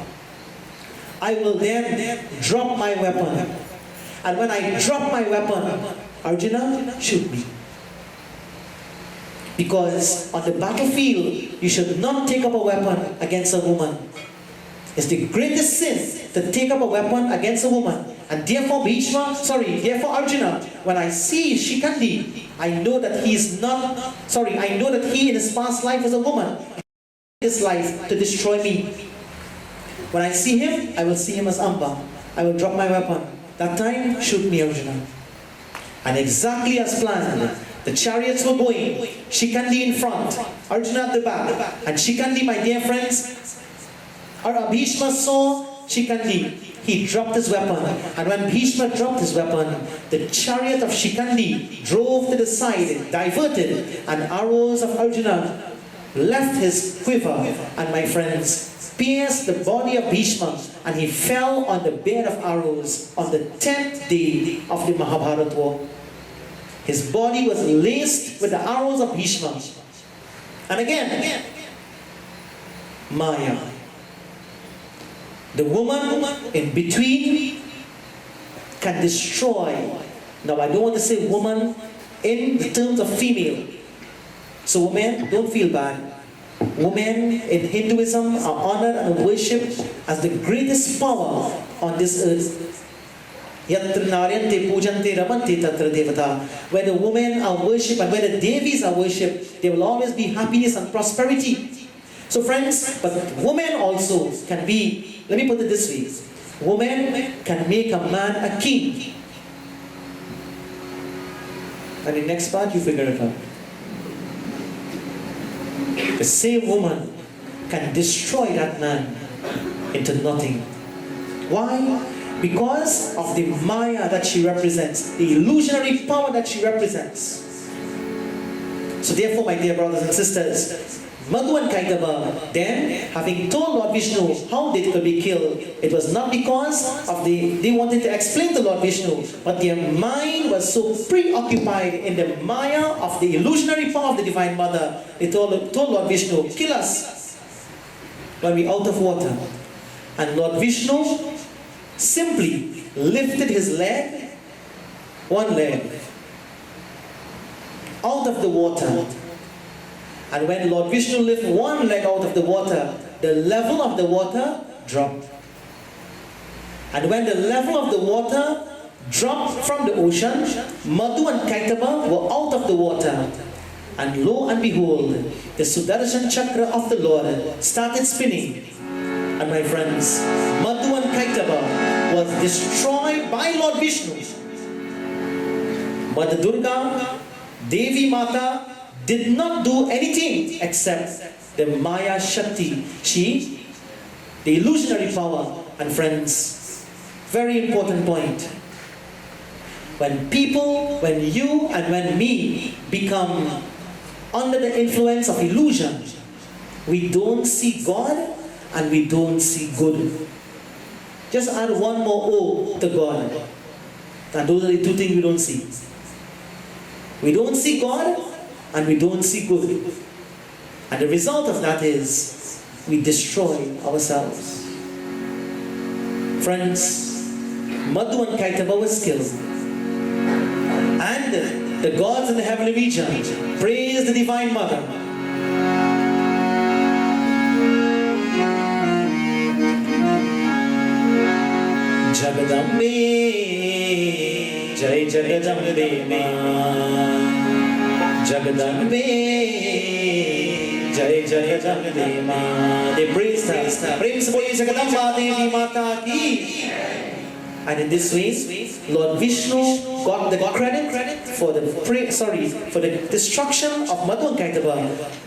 I will then drop my weapon. And when I drop my weapon, Arjuna, shoot me. Because on the battlefield, you should not take up a weapon against a woman. It's the greatest sin to take up a weapon against a woman. And therefore Arjuna, when I see Shikandi, I know that he in his past life was a woman. His life to destroy me. When I see him, I will see him as Amba. I will drop my weapon. That time, shoot me, Arjuna. And exactly as planned, the chariots were going, Shikandi in front, Arjuna at the back. And Shikandi, my dear friends, Bhishma saw Shikandi. He dropped his weapon. And when Bhishma dropped his weapon, the chariot of Shikandi drove to the side, diverted, and arrows of Arjuna left his quiver. And my friends, pierced the body of Bhishma, and he fell on the bed of arrows on the 10th day of the Mahabharata war. His body was laced with the arrows of Bhishma. And again, Maya, the woman in between, can destroy Now I don't want to say woman in the terms of female. So women, don't feel bad. Women in Hinduism are honored and worshipped as the greatest power on this earth. Yatra naryante pujante ramante tatra devata. Where the women are worshipped and where the Devis are worshipped, there will always be happiness and prosperity. So friends, but women also can be, let me put it this way, women can make a man a king. And the next part, you figure it out. The same woman can destroy that man into nothing. Why? Because of the Maya that she represents, the illusionary power that she represents. So therefore, my dear brothers and sisters, Madhu and Kaitava, then, having told Lord Vishnu how they could be killed, it was not because of they wanted to explain to Lord Vishnu, but their mind was so preoccupied in the Maya of the illusionary power of the Divine Mother. They told Lord Vishnu, kill us when we're out of water. And Lord Vishnu simply lifted his leg, one leg, out of the water. And when Lord Vishnu lifted one leg out of the water, the level of the water dropped. And when the level of the water dropped from the ocean, Madhu and Kaitava were out of the water. And lo and behold, the Sudarshan Chakra of the Lord started spinning. And my friends, Madhu and Kaitava was destroyed by Lord Vishnu. Mother Durga, Devi Mata, did not do anything except the Maya Shakti. She, the illusionary power. And friends, very important point. When people, when you and when me become under the influence of illusion, we don't see God and we don't see good. Just add one more O to God. And those are the two things we don't see. We don't see God and we don't see good. And the result of that is we destroy ourselves. Friends, Madhu and Kaitava was killed. And the gods in the heavenly region praise the Divine Mother. Jagadambe, Jai Jagadambe Ma, Jagadambe, Jai Jagadambe Ma. They praise her. Prem se boli Jagadamba Devi Mata ki. And in this way, Lord Vishnu got the credit for the destruction of Madhu and Kaitava.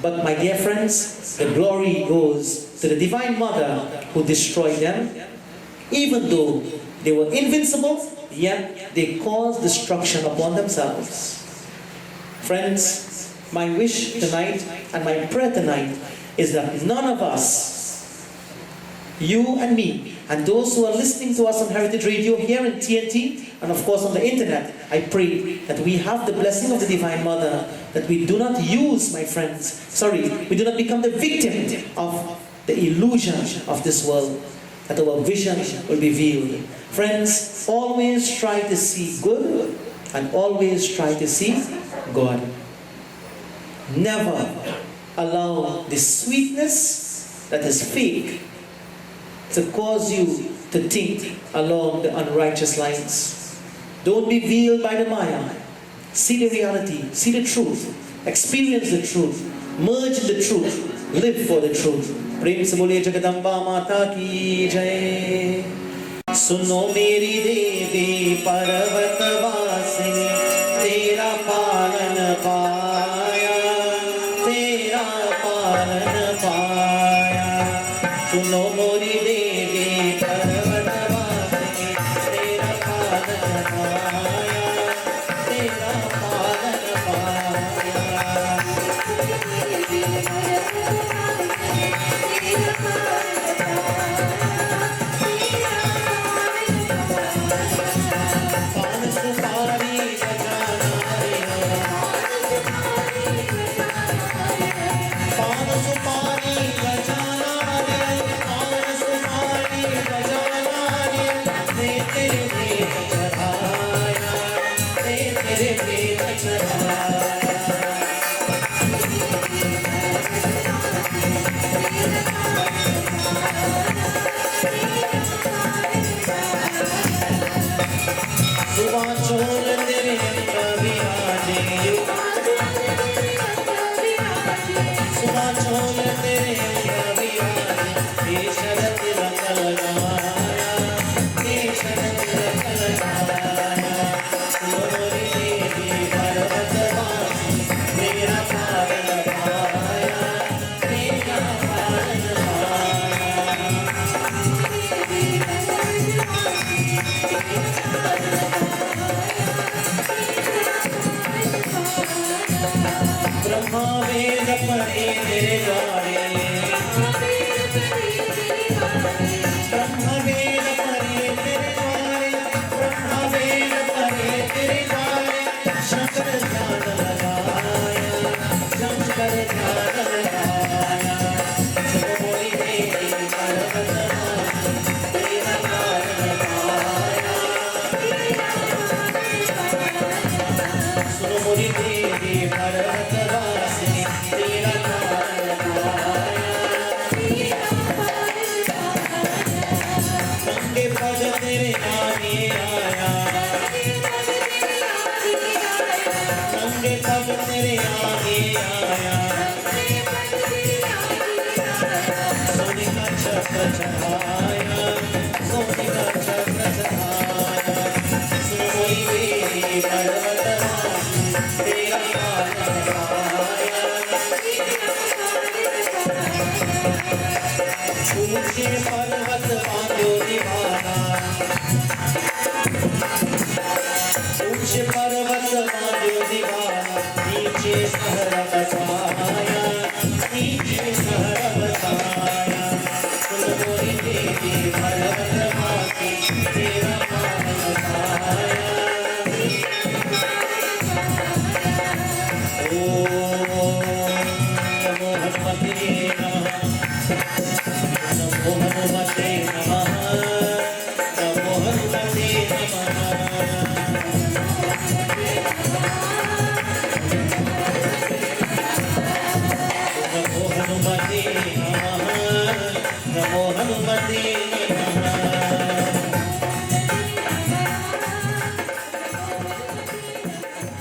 But my dear friends, the glory goes to the Divine Mother who destroyed them. Even though they were invincible, yet they caused destruction upon themselves. Friends, my wish tonight and my prayer tonight is that none of us, you and me, and those who are listening to us on Heritage Radio here in TNT, and of course on the internet, I pray that we have the blessing of the Divine Mother, that we do not use, my friends, we do not become the victim of the illusion of this world, that our vision will be veiled. Friends, always try to see good and always try to see God. Never allow the sweetness that is fake to cause you to think along the unrighteous lines. Don't be veiled by the Maya. See the reality, see the truth, experience the truth, merge in the truth, live for the truth. Prem se bole Jagadamba Mata ki jai. Suno meri Devi Parvat Vasini, Tera palan paya, Tera palan paya. Suno meri Devi Parvat Vasini, Tera palan paya, Tera palan वेद पढ़े तेरे द्वारे, ब्रह्म वेद पढ़े तेरे द्वारे, ब्रह्म वेद पढ़े तेरे द्वारे, शंकर ध्यान लगाया, शंकर ध्यान लगाया, सुनो मोरी देवी पर्वतवासिनी तेरा नाम लगाया, सुनो मोरी देवी पर्वतवासिनी तेरा नाम लगाया, नंगे पग तेरे आगे आया, नंगे पग तेरे आगे आया, सोने का छत्र चढ़ाया, सोने का छत्र चढ़ाया, सुनो मोरी देवी पर्वतवासिनी तेरा नाम लगाया, ऊंचे पर्वत बांधो दीवाना, ऊंचे पर्वत बांधो दीवाना, नीचे शहर बसाया, नीचे शहर बसाया, सुनो मोरी देवी पर्वतवासिनी तेरा नाम लगाया, ओम नमो हनुमते नमः, नमो हनुमते नमः, नमो हनुमते नमः, नमो हनुमते नमः, नमो हनुमते नमः।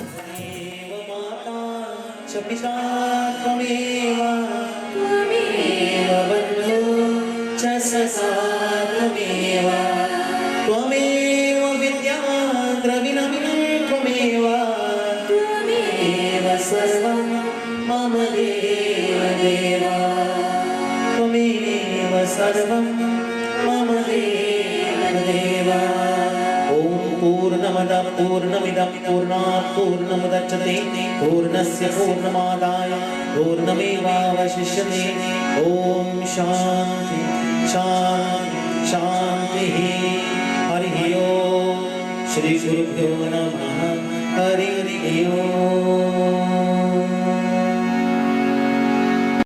त्वमेव माता च पिता त्वमेव, त्वमेव बन्धु च सखा त्वमेव, त्वमेव विद्या द्रविणं त्वमेव, त्वमेव सर्वं मम देव देव, त्वमेव सर्वं मम देव देव। ॐ पूर्णमदः पूर्णमिदं पूर्णात् पूर्णमुदच्यते पूर्णस्य पूर्णमादाय पूर्णमेवावशिष्यते। ॐ शान्ति शान्ति शान्तिः। हरिः ओम्। श्री गुरुभ्यो नमः। हरिः ओम्।